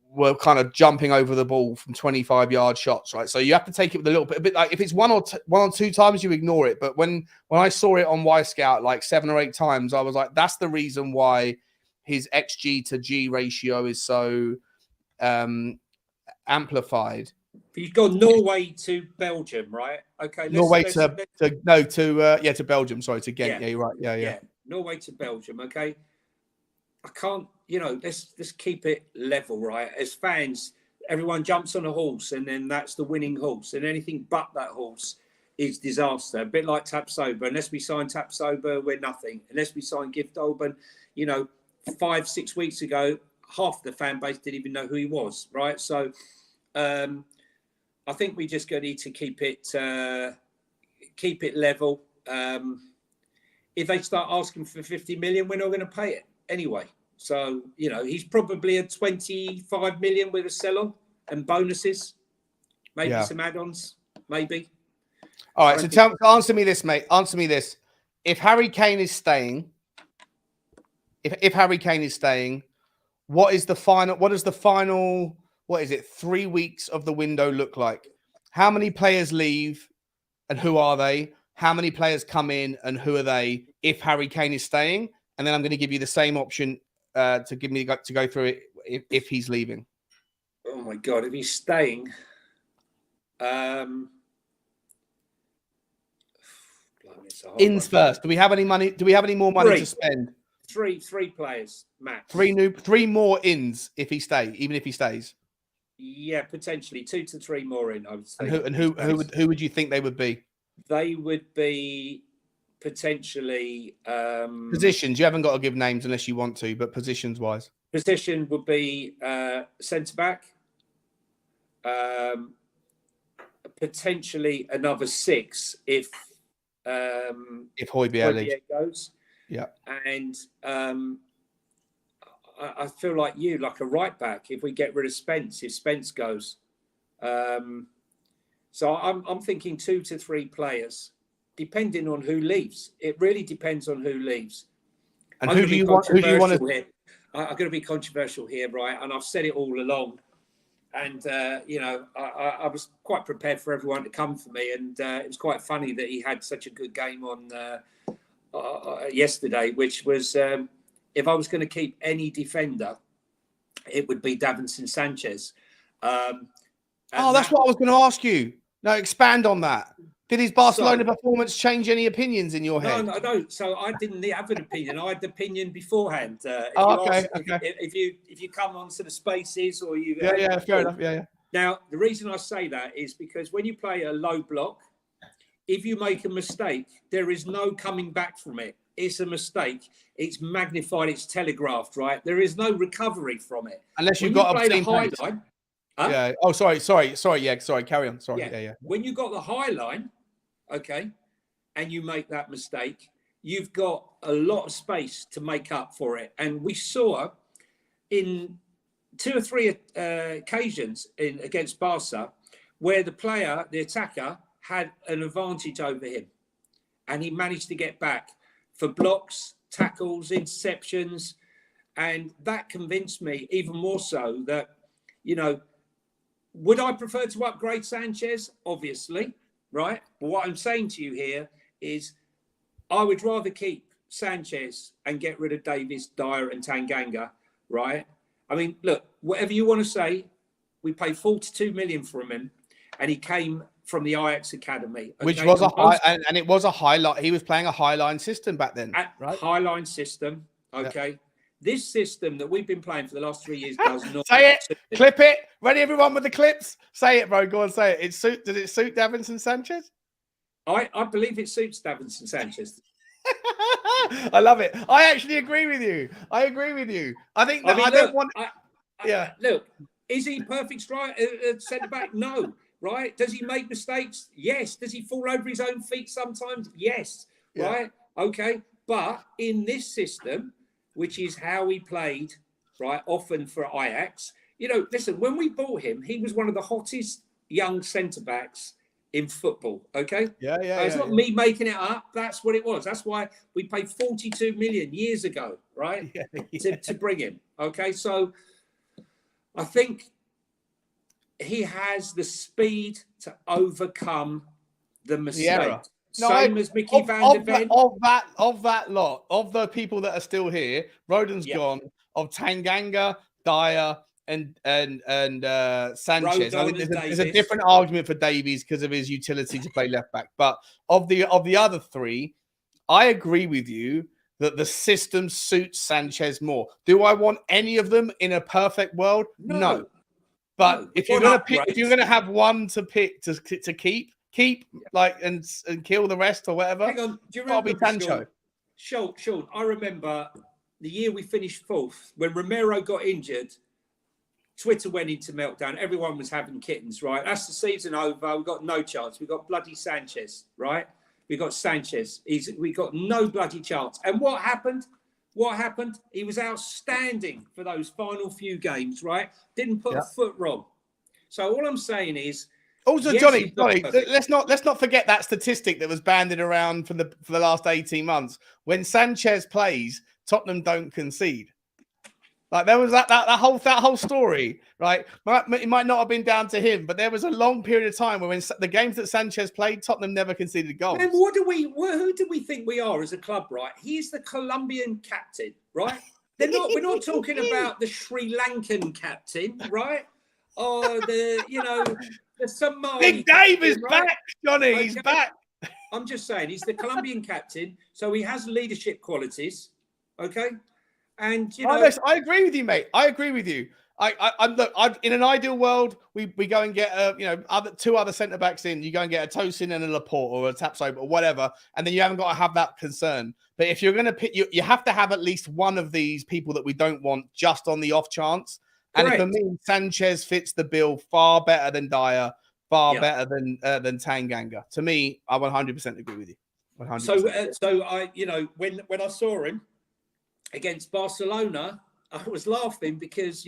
were kind of jumping over the ball from 25-yard shots, right? So you have to take it with a bit like if it's one or two times, you ignore it. But when I saw it on Y-Scout like 7 or 8 times, I was like, that's the reason why his XG to G ratio is so amplified. You've got Norway to Belgium, right? Okay. To Belgium. Sorry, to Ghent. Yeah, you're right. Yeah. Norway to Belgium. Okay. I can't, let's keep it level, right? As fans, everyone jumps on a horse and then that's the winning horse. And anything but that horse is disaster. A bit like Tapsoba. Unless we sign Tapsoba, we're nothing. Unless we sign Gift Olben, 5-6 weeks ago, half the fan base didn't even know who he was, right? So I think we just need to keep it level. If they start asking for 50 million, we're not going to pay it anyway. So, he's probably a 25 million with a sell-on and bonuses, maybe some add-ons, maybe. All right, so answer me this, mate. Answer me this. If Harry Kane is staying, what does the final 3 weeks of the window look like? How many players leave and who are they? How many players come in and who are they if Harry Kane is staying? And then I'm going to give you the same option to go through it if he's leaving. Oh my God, if he's staying, ins first. Do we have any money? Do we have any more money to spend? Three players, max. Three more ins if he stays, even if he stays. Yeah, potentially 2 to 3 more in, I would say. And who would you think they would be? They would be potentially positions. You haven't got to give names unless you want to, but positions wise. Position would be centre back. Potentially another 6 if Højbjerg goes. Yeah. And I feel like a right back if we get rid of Spence, if Spence goes. So I'm thinking 2 to 3 players, depending on who leaves. It really depends on who leaves. And who do you want to? I'm going to be controversial here, right? And I've said it all along. And, I was quite prepared for everyone to come for me. And it was quite funny that he had such a good game on yesterday, which was if I was going to keep any defender, it would be Davinson Sanchez. That's what I was going to ask you. No, expand on that. Did his Barcelona performance change any opinions in your head? No. So I didn't have an opinion. I had the opinion beforehand. If you come onto the spaces or you... Yeah, fair enough. Yeah. Now, the reason I say that is because when you play a low block, if you make a mistake, there is no coming back from it. It's a mistake. It's magnified. It's telegraphed, right? There is no recovery from it. Unless you've got a highline. Yeah. Oh, sorry. Yeah, sorry. Carry on. Sorry. Yeah. When you got the high line, okay, and you make that mistake, you've got a lot of space to make up for it. And we saw in 2 or 3 occasions against Barca where the attacker, had an advantage over him, and he managed to get back for blocks, tackles, interceptions, and that convinced me even more so that, would I prefer to upgrade Sanchez? Obviously, right? But what I'm saying to you here is I would rather keep Sanchez and get rid of Davis, Dyer and Tanganga, right? I mean, look, whatever you want to say, we paid 42 million for him and he came from the Ajax Academy. Okay? Which was and it was a highlight. He was playing a highline system back then, right? Highline system, okay. Yeah. This system that we've been playing for the last 3 years does not... Say it. Clip it. Ready, everyone, with the clips? Say it, bro. Go on, say it. Does it suit Davinson Sanchez? I believe it suits Davinson Sanchez. I love it. I actually agree with you. I think that Look, is he perfect centre-back? No. Right? Does he make mistakes? Yes. Does he fall over his own feet sometimes? Yes. Yeah. Right? Okay. But in this system, which is how he played, right, often for Ajax, listen, when we bought him, he was one of the hottest young centre-backs in football. Okay. Yeah. It's not me making it up. That's what it was. That's why we paid 42 million years ago, right? To bring him. Okay. So I think he has the speed to overcome the mistake. Same as Mickey van der Ven. Of that lot, of the people that are still here, Rodon's gone. Of Tanganga, Dyer, and Sanchez. I think there's a different argument for Davies because of his utility to play left back. But of the other three, I agree with you that the system suits Sanchez more. Do I want any of them in a perfect world? No. But if you're gonna have one to pick to keep like and kill the rest or whatever, hang on, do you remember Sancho? Sean, I remember the year we finished 4th when Romero got injured. Twitter went into meltdown. Everyone was having kittens, right? That's the season over. We got no chance. We got bloody Sanchez, right? We got Sanchez. We got no bloody chance. And what happened? He was outstanding for those final few games, right? Didn't put a foot wrong. So all I'm saying is, also, yes, Johnny, let's not forget that statistic that was banded around for the last 18 months. When Sanchez plays, Tottenham don't concede. Like there was that whole story, right? It might not have been down to him, but there was a long period of time when the games that Sanchez played, Tottenham never conceded goals. And who do we think we are as a club, right? He's the Colombian captain, right? We're not talking about the Sri Lankan captain, right? Or the Somali. Big Dave is back, Johnny. Okay. He's back. I'm just saying, he's the Colombian captain, so he has leadership qualities. Okay. And I agree with you, mate. I agree with you. I'm in an ideal world, we go and get two other centre backs in. You go and get a Tosin and a Laporte or a Tapsoba or whatever, and then you haven't got to have that concern. But if you're going to pick, you have to have at least one of these people that we don't want just on the off chance. Correct. And for me, Sanchez fits the bill far better than Dyer, far better than Tanganga. To me, I 100% agree with you. 100%. So I, when I saw him against Barcelona, I was laughing because,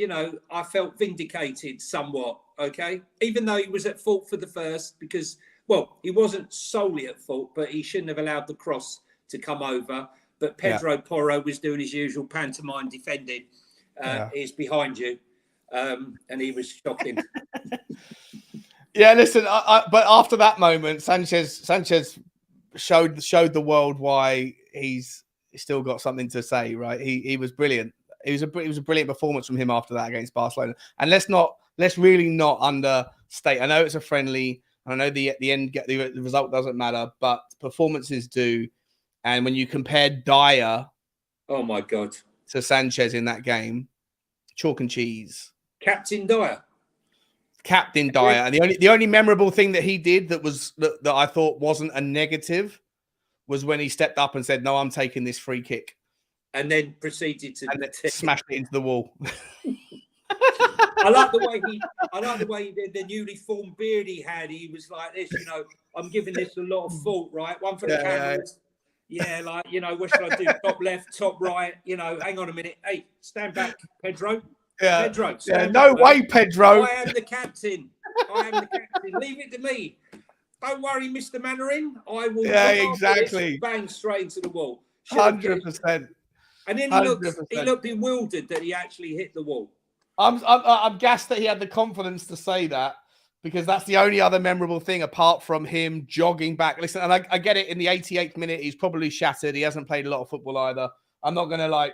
I felt vindicated somewhat, okay? Even though he was at fault for the first because, he wasn't solely at fault, but he shouldn't have allowed the cross to come over. But Pedro Porro was doing his usual pantomime defending. He's behind you. And he was shocking. Yeah, listen, but after that moment, Sanchez showed the world why he's still got something to say, right? He was brilliant. It was a brilliant performance from him after that against Barcelona. And let's really not understate. I know it's a friendly. I know the result doesn't matter, but performances do. And when you compare Dyer, oh my God, to Sanchez in that game, chalk and cheese. Captain Dyer. And the only memorable thing that he did that I thought wasn't a negative was when he stepped up and said, "No, I'm taking this free kick," and then proceeded to smash it into the wall. I like the way he did the newly formed beard he had. He was like this, I'm giving this a lot of thought, right? One for the cameras. Yeah, what should I do? Top left, top right, hang on a minute. Hey, stand back, Pedro. Yeah. Pedro. No way, Pedro. I am the captain. Leave it to me. Don't worry, Mr. Mandarin. I will. Yeah, exactly. Bang straight into the wall. 100%. And then he looked bewildered that he actually hit the wall. I'm gassed that he had the confidence to say that because that's the only other memorable thing apart from him jogging back. Listen, and I get it. In the 88th minute, he's probably shattered. He hasn't played a lot of football either. I'm not going to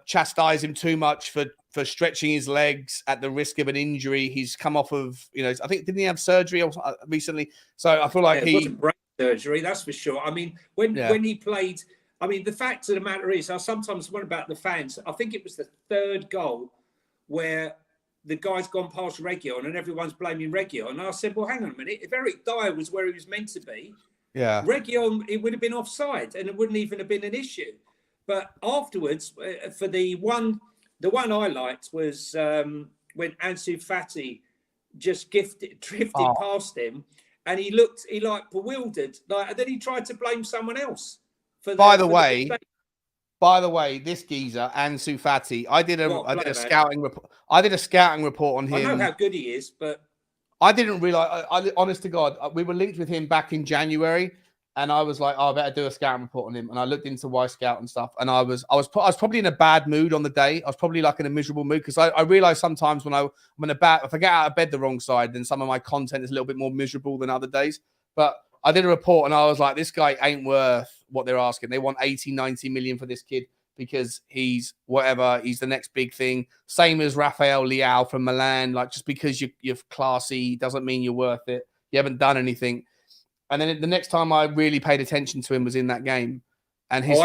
chastise him too much for stretching his legs at the risk of an injury. He's come off of, I think, didn't he have surgery recently? So I feel like it wasn't brain surgery, that's for sure. I mean, when he played, the fact of the matter is, I sometimes wonder about the fans. I think it was the third goal where the guy's gone past Reguilon and everyone's blaming Reguilon. And I said, well, hang on a minute. If Eric Dyer was where he was meant to be, Reguilon, it would have been offside and it wouldn't even have been an issue. But afterwards, for the one I liked was when Ansu Fati just drifted past him, and he looked bewildered, and then he tried to blame someone else. By the way, this geezer Ansu Fati, I did a scouting report. I did a scouting report on him. I know how good he is, but I didn't realize. I honest to God, we were linked with him back in January, and I was like, "Oh, I better do a scouting report on him." And I looked into Y Scout and stuff, and I was probably in a bad mood on the day. I was probably like in a miserable mood because I realize sometimes when if I get out of bed the wrong side, then some of my content is a little bit more miserable than other days. But I did a report, and I was like, "This guy ain't worth what they're asking. They want 80, 90 million for this kid." Because he's whatever, he's the next big thing. Same as Rafael Leao from Milan. Like, just because you're classy doesn't mean you're worth it. You haven't done anything. And then the next time I really paid attention to him was in that game. And his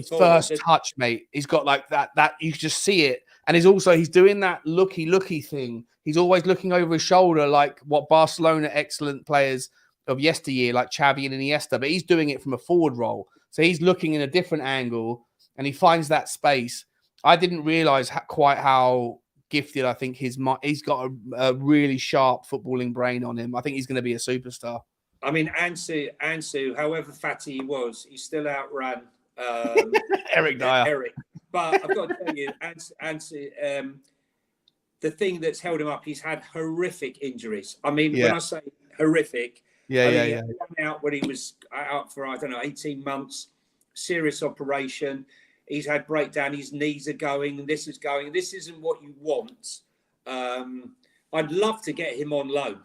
first touch, mate, he's got like that you just see it. And he's doing that looky thing. He's always looking over his shoulder, like what Barcelona excellent players of yesteryear, like Xavi and Iniesta, but he's doing it from a forward role. So he's looking in a different angle. And he finds that space. I didn't realize quite how gifted I think he's got a really sharp footballing brain on him. I think he's going to be a superstar. I mean, Ansu, however fatty he was, he still outran Eric Dyer. Eric. But I've got to tell you, Ansu, the thing that's held him up, he's had horrific injuries. I mean, when I say horrific, he went out when he was out for, 18 months, serious operation. He's had breakdown. His knees are going. This is going. This isn't what you want. I'd love to get him on loan.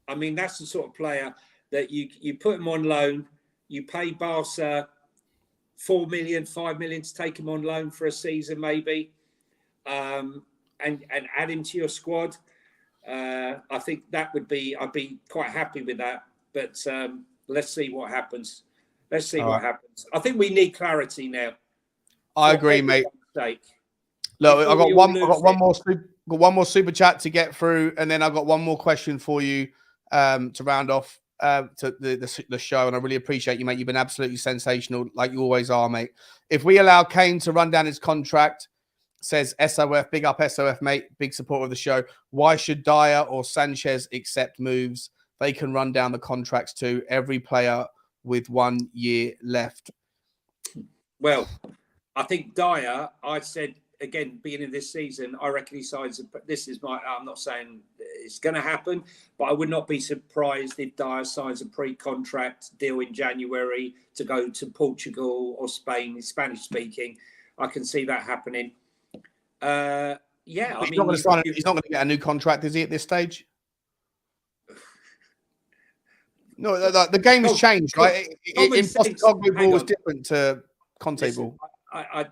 I mean, that's the sort of player that you put him on loan. You pay Barca 4 million, 5 million to take him on loan for a season, maybe, and add him to your squad. I think I'd be quite happy with that. But let's see what happens. What happens. I think we need clarity now. I agree, mate. Look, I've got one more super chat to get through, and then I've got one more question for you to round off to the show. And I really appreciate you, mate. You've been absolutely sensational, like you always are, mate. If we allow Kane to run down his contract, says SOF, big up SOF, mate, big supporter of the show. Why should Dyer or Sanchez accept moves? They can run down the contracts too. Every player with 1 year left. Well, I think Dyer, I said, again, beginning of this season, I reckon he signs. I'm not saying it's going to happen, but I would not be surprised if Dyer signs a pre-contract deal in January to go to Portugal or Spain. He's Spanish speaking. I can see that happening. He's not going to get a new contract, is he, at this stage? No, the game has changed, right? Impossible ball was different to Conte ball. I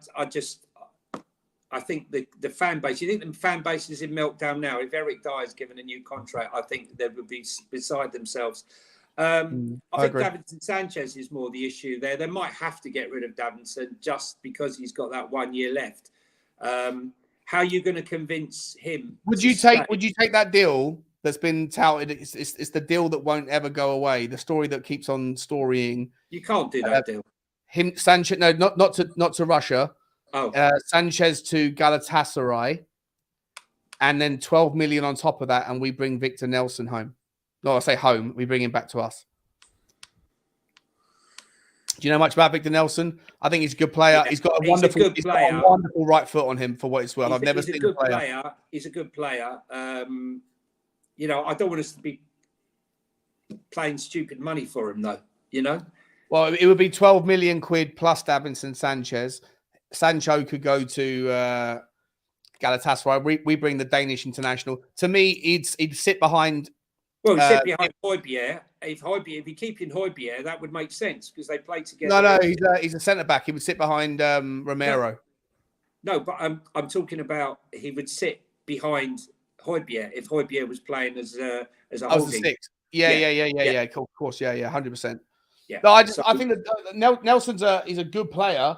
think the fan base. You think the fan base is in meltdown now? If Eric Dyer is given a new contract, I think they would be beside themselves. I think Davinson Sanchez is more the issue there. They might have to get rid of Davinson just because he's got that 1 year left. How are you going to convince him? Would you take that deal that's been touted? It's the deal that won't ever go away. The story that keeps on storying. You can't do that deal. Sanchez, no, not to Russia. Sanchez to Galatasaray, and then 12 million on top of that, and we bring Victor Nelson home. No, I say home. We bring him back to us. Do you know much about Victor Nelson? I think he's a good player. Yeah, he's got a wonderful right foot on him for what it's worth. I've never seen a good player. He's a good player. I don't want us to be playing stupid money for him, though. Well, it would be 12 million quid plus Davinson Sanchez. Sancho could go to Galatasaray. We bring the Danish international. To me, he'd sit behind. Well, he'd sit behind Højbjerg. If you keep in Højbjerg, that would make sense because they play together. No, he's a centre back. He would sit behind Romero. No, but I'm talking about he would sit behind Højbjerg if Højbjerg was playing as a holding. Six. Yeah. Of course, 100%. Yeah. No, I think that Nelson's he's a good player.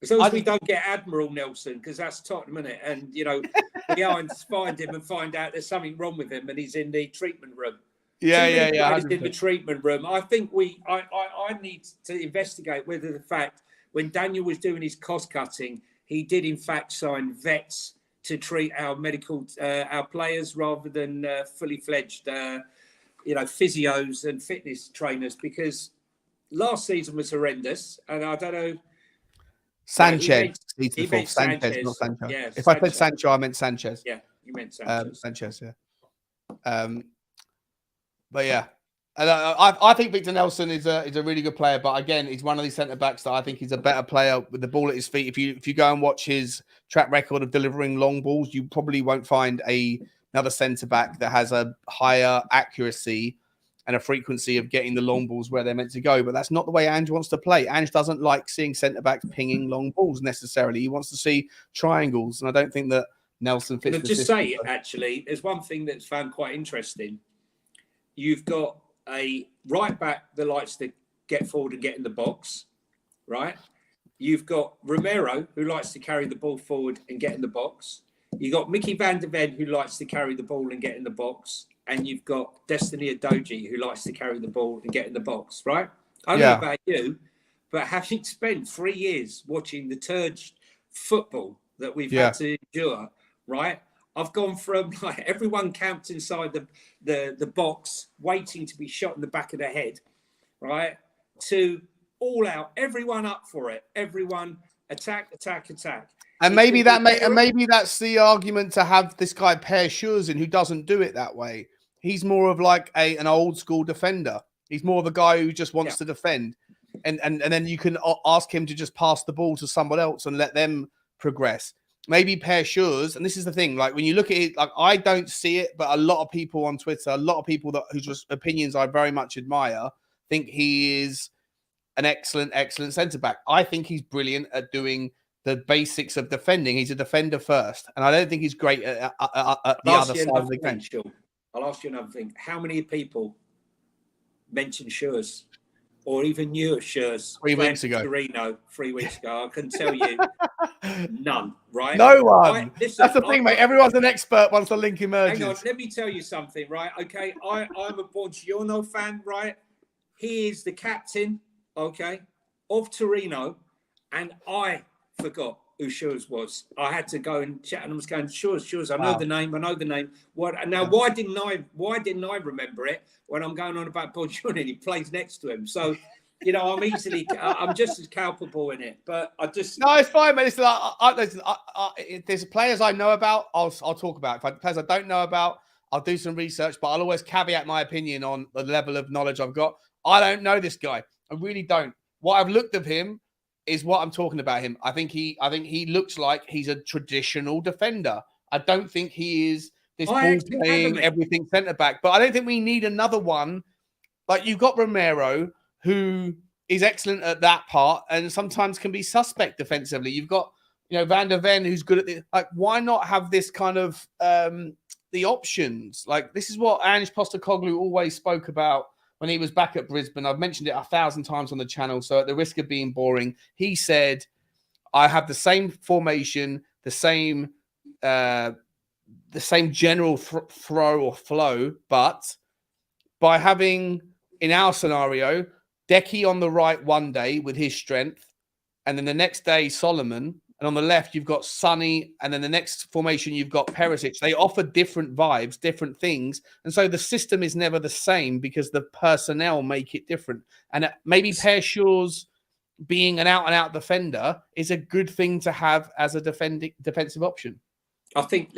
As long as we don't get Admiral Nelson, because that's Tottenham, isn't it? And, the Irons find him and find out there's something wrong with him and he's in the treatment room. Yeah. He's in the treatment room. I think I need to investigate whether the fact when Daniel was doing his cost cutting, he did in fact sign vets to treat our our players rather than fully fledged, physios and fitness trainers, because last season was horrendous. And I don't know. Sanchez. He meant Sanchez, not Sancho. Yeah, if I said Sancho, I meant Sanchez. Yeah, you meant Sanchez. Sanchez, yeah. But yeah, and I think Victor Nelson is a really good player. But again, he's one of these centre backs that I think he's a better player with the ball at his feet. If you go and watch his track record of delivering long balls, you probably won't find another centre back that has a higher accuracy and a frequency of getting the long balls where they're meant to go. But that's not the way Ange wants to play. Ange doesn't like seeing centre backs pinging long balls necessarily. He wants to see triangles, and I don't think that Nelson fits. I'll just say, actually, there's one thing that's found quite interesting. You've got a right back that likes to get forward and get in the box, right? You've got Romero, who likes to carry the ball forward and get in the box. You've got Mickey van der Ven, who likes to carry the ball and get in the box. And you've got Destiny Adoji, who likes to carry the ball and get in the box, right? I don't know about you, but having spent 3 years watching the turgid football that we've had to endure, right? I've gone from like everyone camped inside the box, waiting to be shot in the back of the head, right? To all out, everyone up for it, everyone attack. And maybe that's the argument to have this guy Per Schurzin, who doesn't do it that way. He's more of like an old school defender. He's more of a guy who just wants to defend, and then you can ask him to just pass the ball to someone else and let them progress. Maybe Per Schurz, and this is the thing, like when you look at it, like I don't see it, but a lot of people on Twitter, a lot of people whose opinions I very much admire, think he is an excellent centre-back. I think he's brilliant at doing the basics of defending. He's a defender first, and I don't think he's great at the other side of the game. I'll ask you another thing. How many people mentioned Schurz or even knew of Schurz 3 weeks ago? Torino 3 weeks ago. I can tell you none, right? No one. That's the thing, mate. Everyone's an expert once the link emerges. Hang on, let me tell you something, right? Okay, I'm a Buongiorno fan, right? He is the captain, okay, of Torino, and I forgot who Schurz was. I had to go and chat, and I was going, Schurz. I know the name. What? Now, why didn't I remember it when I'm going on about Buongiorno and he plays next to him? So, you know, I'm just as culpable in it. But I just no, it's fine, man. It's like if there's players I know about, I'll talk about. If players I don't know about, I'll do some research, but I'll always caveat my opinion on the level of knowledge I've got. I don't know this guy. I really don't. What I've looked at him is what I'm talking about him. I think he looks like he's a traditional defender. I don't think he is this ball playing everything centre back. But I don't think we need another one. Like you've got Romero, who is excellent at that part and sometimes can be suspect defensively. You've got, Van der Ven, who's good at the, like, why not have this kind of the options? Like this is what Ange Postecoglou always spoke about when he was back at Brisbane. I've mentioned it 1,000 times on the channel, so at the risk of being boring, he said, I have the same formation, the same general throw or flow, but by having, in our scenario, Decky on the right one day with his strength, and then the next day Solomon, and on the left you've got Sonny, and then the next formation you've got Perisic. They offer different vibes, different things, and so the system is never the same because the personnel make it different. And maybe Per Schurz being an out-and-out defender is a good thing to have as a defensive option. I think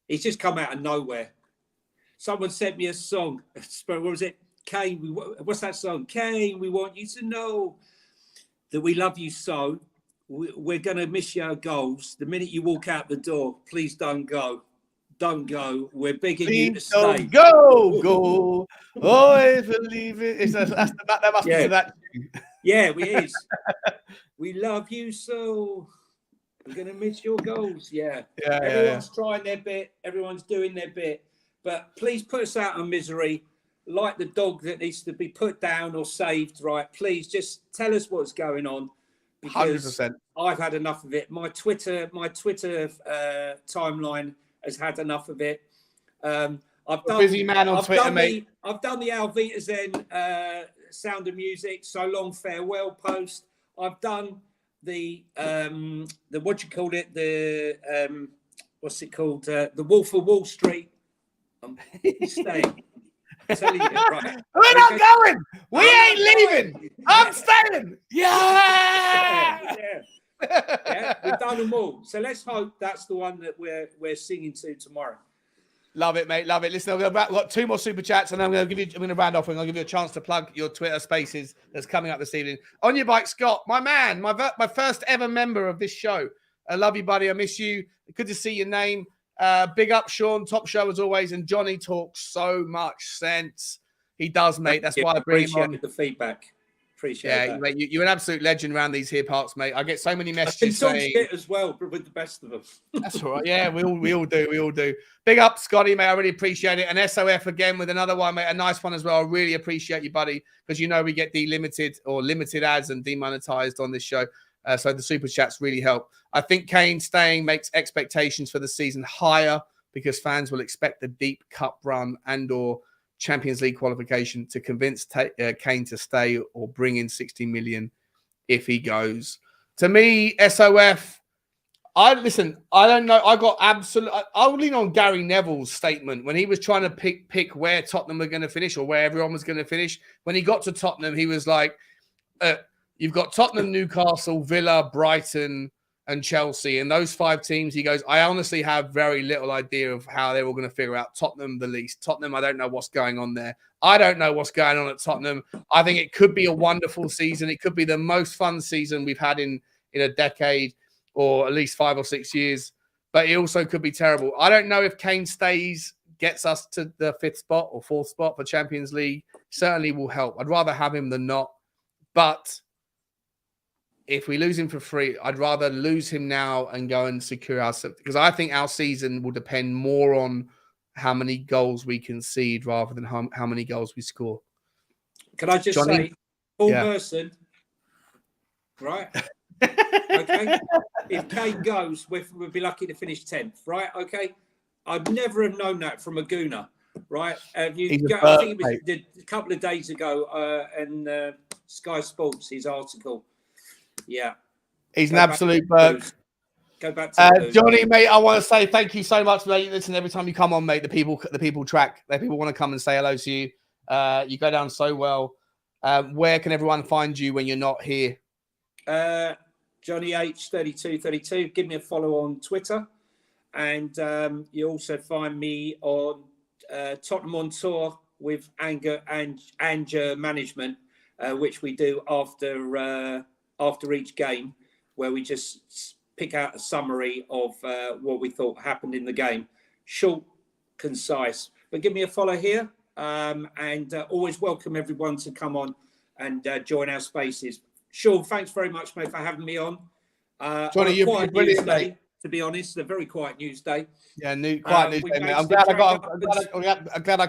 he's just come out of nowhere. Someone sent me a song. What was it? Kane, what's that song? Kane, we want you to know that we love you so. We're going to miss your goals. The minute you walk out the door, please don't go. Don't go. We're begging you to stay. Go. Always believe it. That must be to that. Yeah, it is. We love you so. We're going to miss your goals. Yeah. Everyone's trying their bit. Everyone's doing their bit. But please put us out of misery. Like the dog that needs to be put down or saved, right? Please just tell us what's going on, because 100%. I've had enough of it. My Twitter timeline has had enough of it. I've done busy man on Twitter, mate. I've done the Alvita Zen Sound of Music, so long farewell post. I've done the what do you call it? The what's it called? The Wolf of Wall Street. I'm staying. I'm telling you, right. We're not going. We ain't leaving. I'm staying. Yeah. Yeah, we've done them all. So let's hope that's the one that we're singing to tomorrow. Love it, mate. Love it. Listen, I've got 2 more super chats, and I'm going to round off, and I'll give you a chance to plug your Twitter Spaces that's coming up this evening. On your bike, Scott, my man, my first ever member of this show. I love you, buddy. I miss you. Good to see your name. Big up, Sean. Top show as always. And Johnny talks so much sense. He does, mate. That's why I bring him on. The feedback. Appreciate that. Mate, you're an absolute legend around these here parts, mate. I get so many messages saying saying as well, but with the best of them. That's all right. Yeah, we all do. Big up, Scotty, mate. I really appreciate it. And SOF again with another one, mate. A nice one as well. I really appreciate you, buddy, because you know we get delimited or limited ads and demonetized on this show. So the super chats really help. I think Kane staying makes expectations for the season higher because fans will expect the deep cup run and/or Champions League qualification to convince Kane to stay or bring in 60 million if he goes. To me, SOF, I don't know. I'll lean on Gary Neville's statement when he was trying to pick where Tottenham were going to finish or where everyone was going to finish. When he got to Tottenham, he was like, you've got Tottenham, Newcastle, Villa, Brighton, and Chelsea. And those 5 teams, he goes, I honestly have very little idea of how they're all going to figure out. Tottenham, the least. Tottenham, I don't know what's going on there. I don't know what's going on at Tottenham. I think it could be a wonderful season. It could be the most fun season we've had in a decade or at least 5 or 6 years. But it also could be terrible. I don't know if Kane stays, gets us to the 5th spot or 4th spot for Champions League. Certainly will help. I'd rather have him than not. But if we lose him for free, I'd rather lose him now and go and secure ourselves, because I think our season will depend more on how many goals we concede rather than how many goals we score. Can I just say, Paul Merson, right? Okay. If Kane goes, we'll be lucky to finish 10th, right? Okay. I'd never have known that from a Gooner, right? I think it was a couple of days ago in Sky Sports, his article. Yeah. He's an absolute bird. Go back to Johnny, mate, I want to say thank you so much, mate. Listen, every time you come on, mate, the people track. The people want to come and say hello to you. You go down so well. Where can everyone find you when you're not here? Johnny H3232. Give me a follow on Twitter. And you also find me on Tottenham on Tour with Anger Management, which we do after each game, where we just pick out a summary of what we thought happened in the game. Short, concise. But give me a follow here. And always welcome everyone to come on and join our spaces. Sean, thanks very much, mate, for having me on. Johnny, you're brilliant, mate. To be honest, a very quiet news day. Yeah, quiet news day, mate. I'm glad I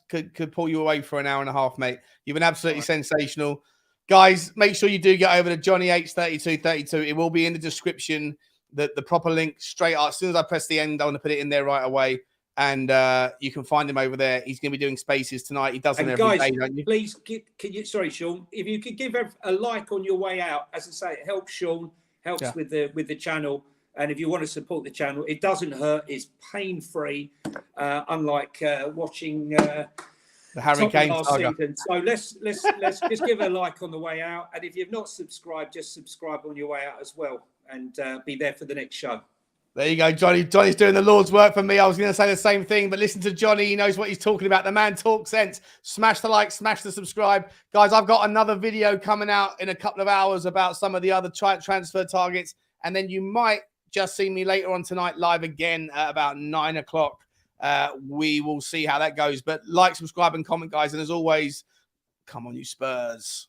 could pull you away for an hour and a half, mate. You've been absolutely sensational. Guys, make sure you do get over to Johnny H3232. It will be in the description, the proper link straight up. As soon as I press the end, I want to put it in there right away. And you can find him over there. He's going to be doing spaces tonight. He does them every day, don't you? Please, sorry, Sean, if you could give a like on your way out. As I say, it helps Sean, helps with the channel. And if you want to support the channel, it doesn't hurt. It's pain-free, unlike watching the Harry Kane saga. So let's just give a like on the way out. And if you've not subscribed, just subscribe on your way out as well, and be there for the next show. There you go, Johnny. Johnny's doing the Lord's work for me. I was going to say the same thing, but listen to Johnny. He knows what he's talking about. The man talks sense. Smash the like, smash the subscribe. Guys, I've got another video coming out in a couple of hours about some of the other transfer targets. And then you might just see me later on tonight live again at about 9 o'clock. We will see how that goes. But like, subscribe, and comment, guys. And as always, come on, you Spurs.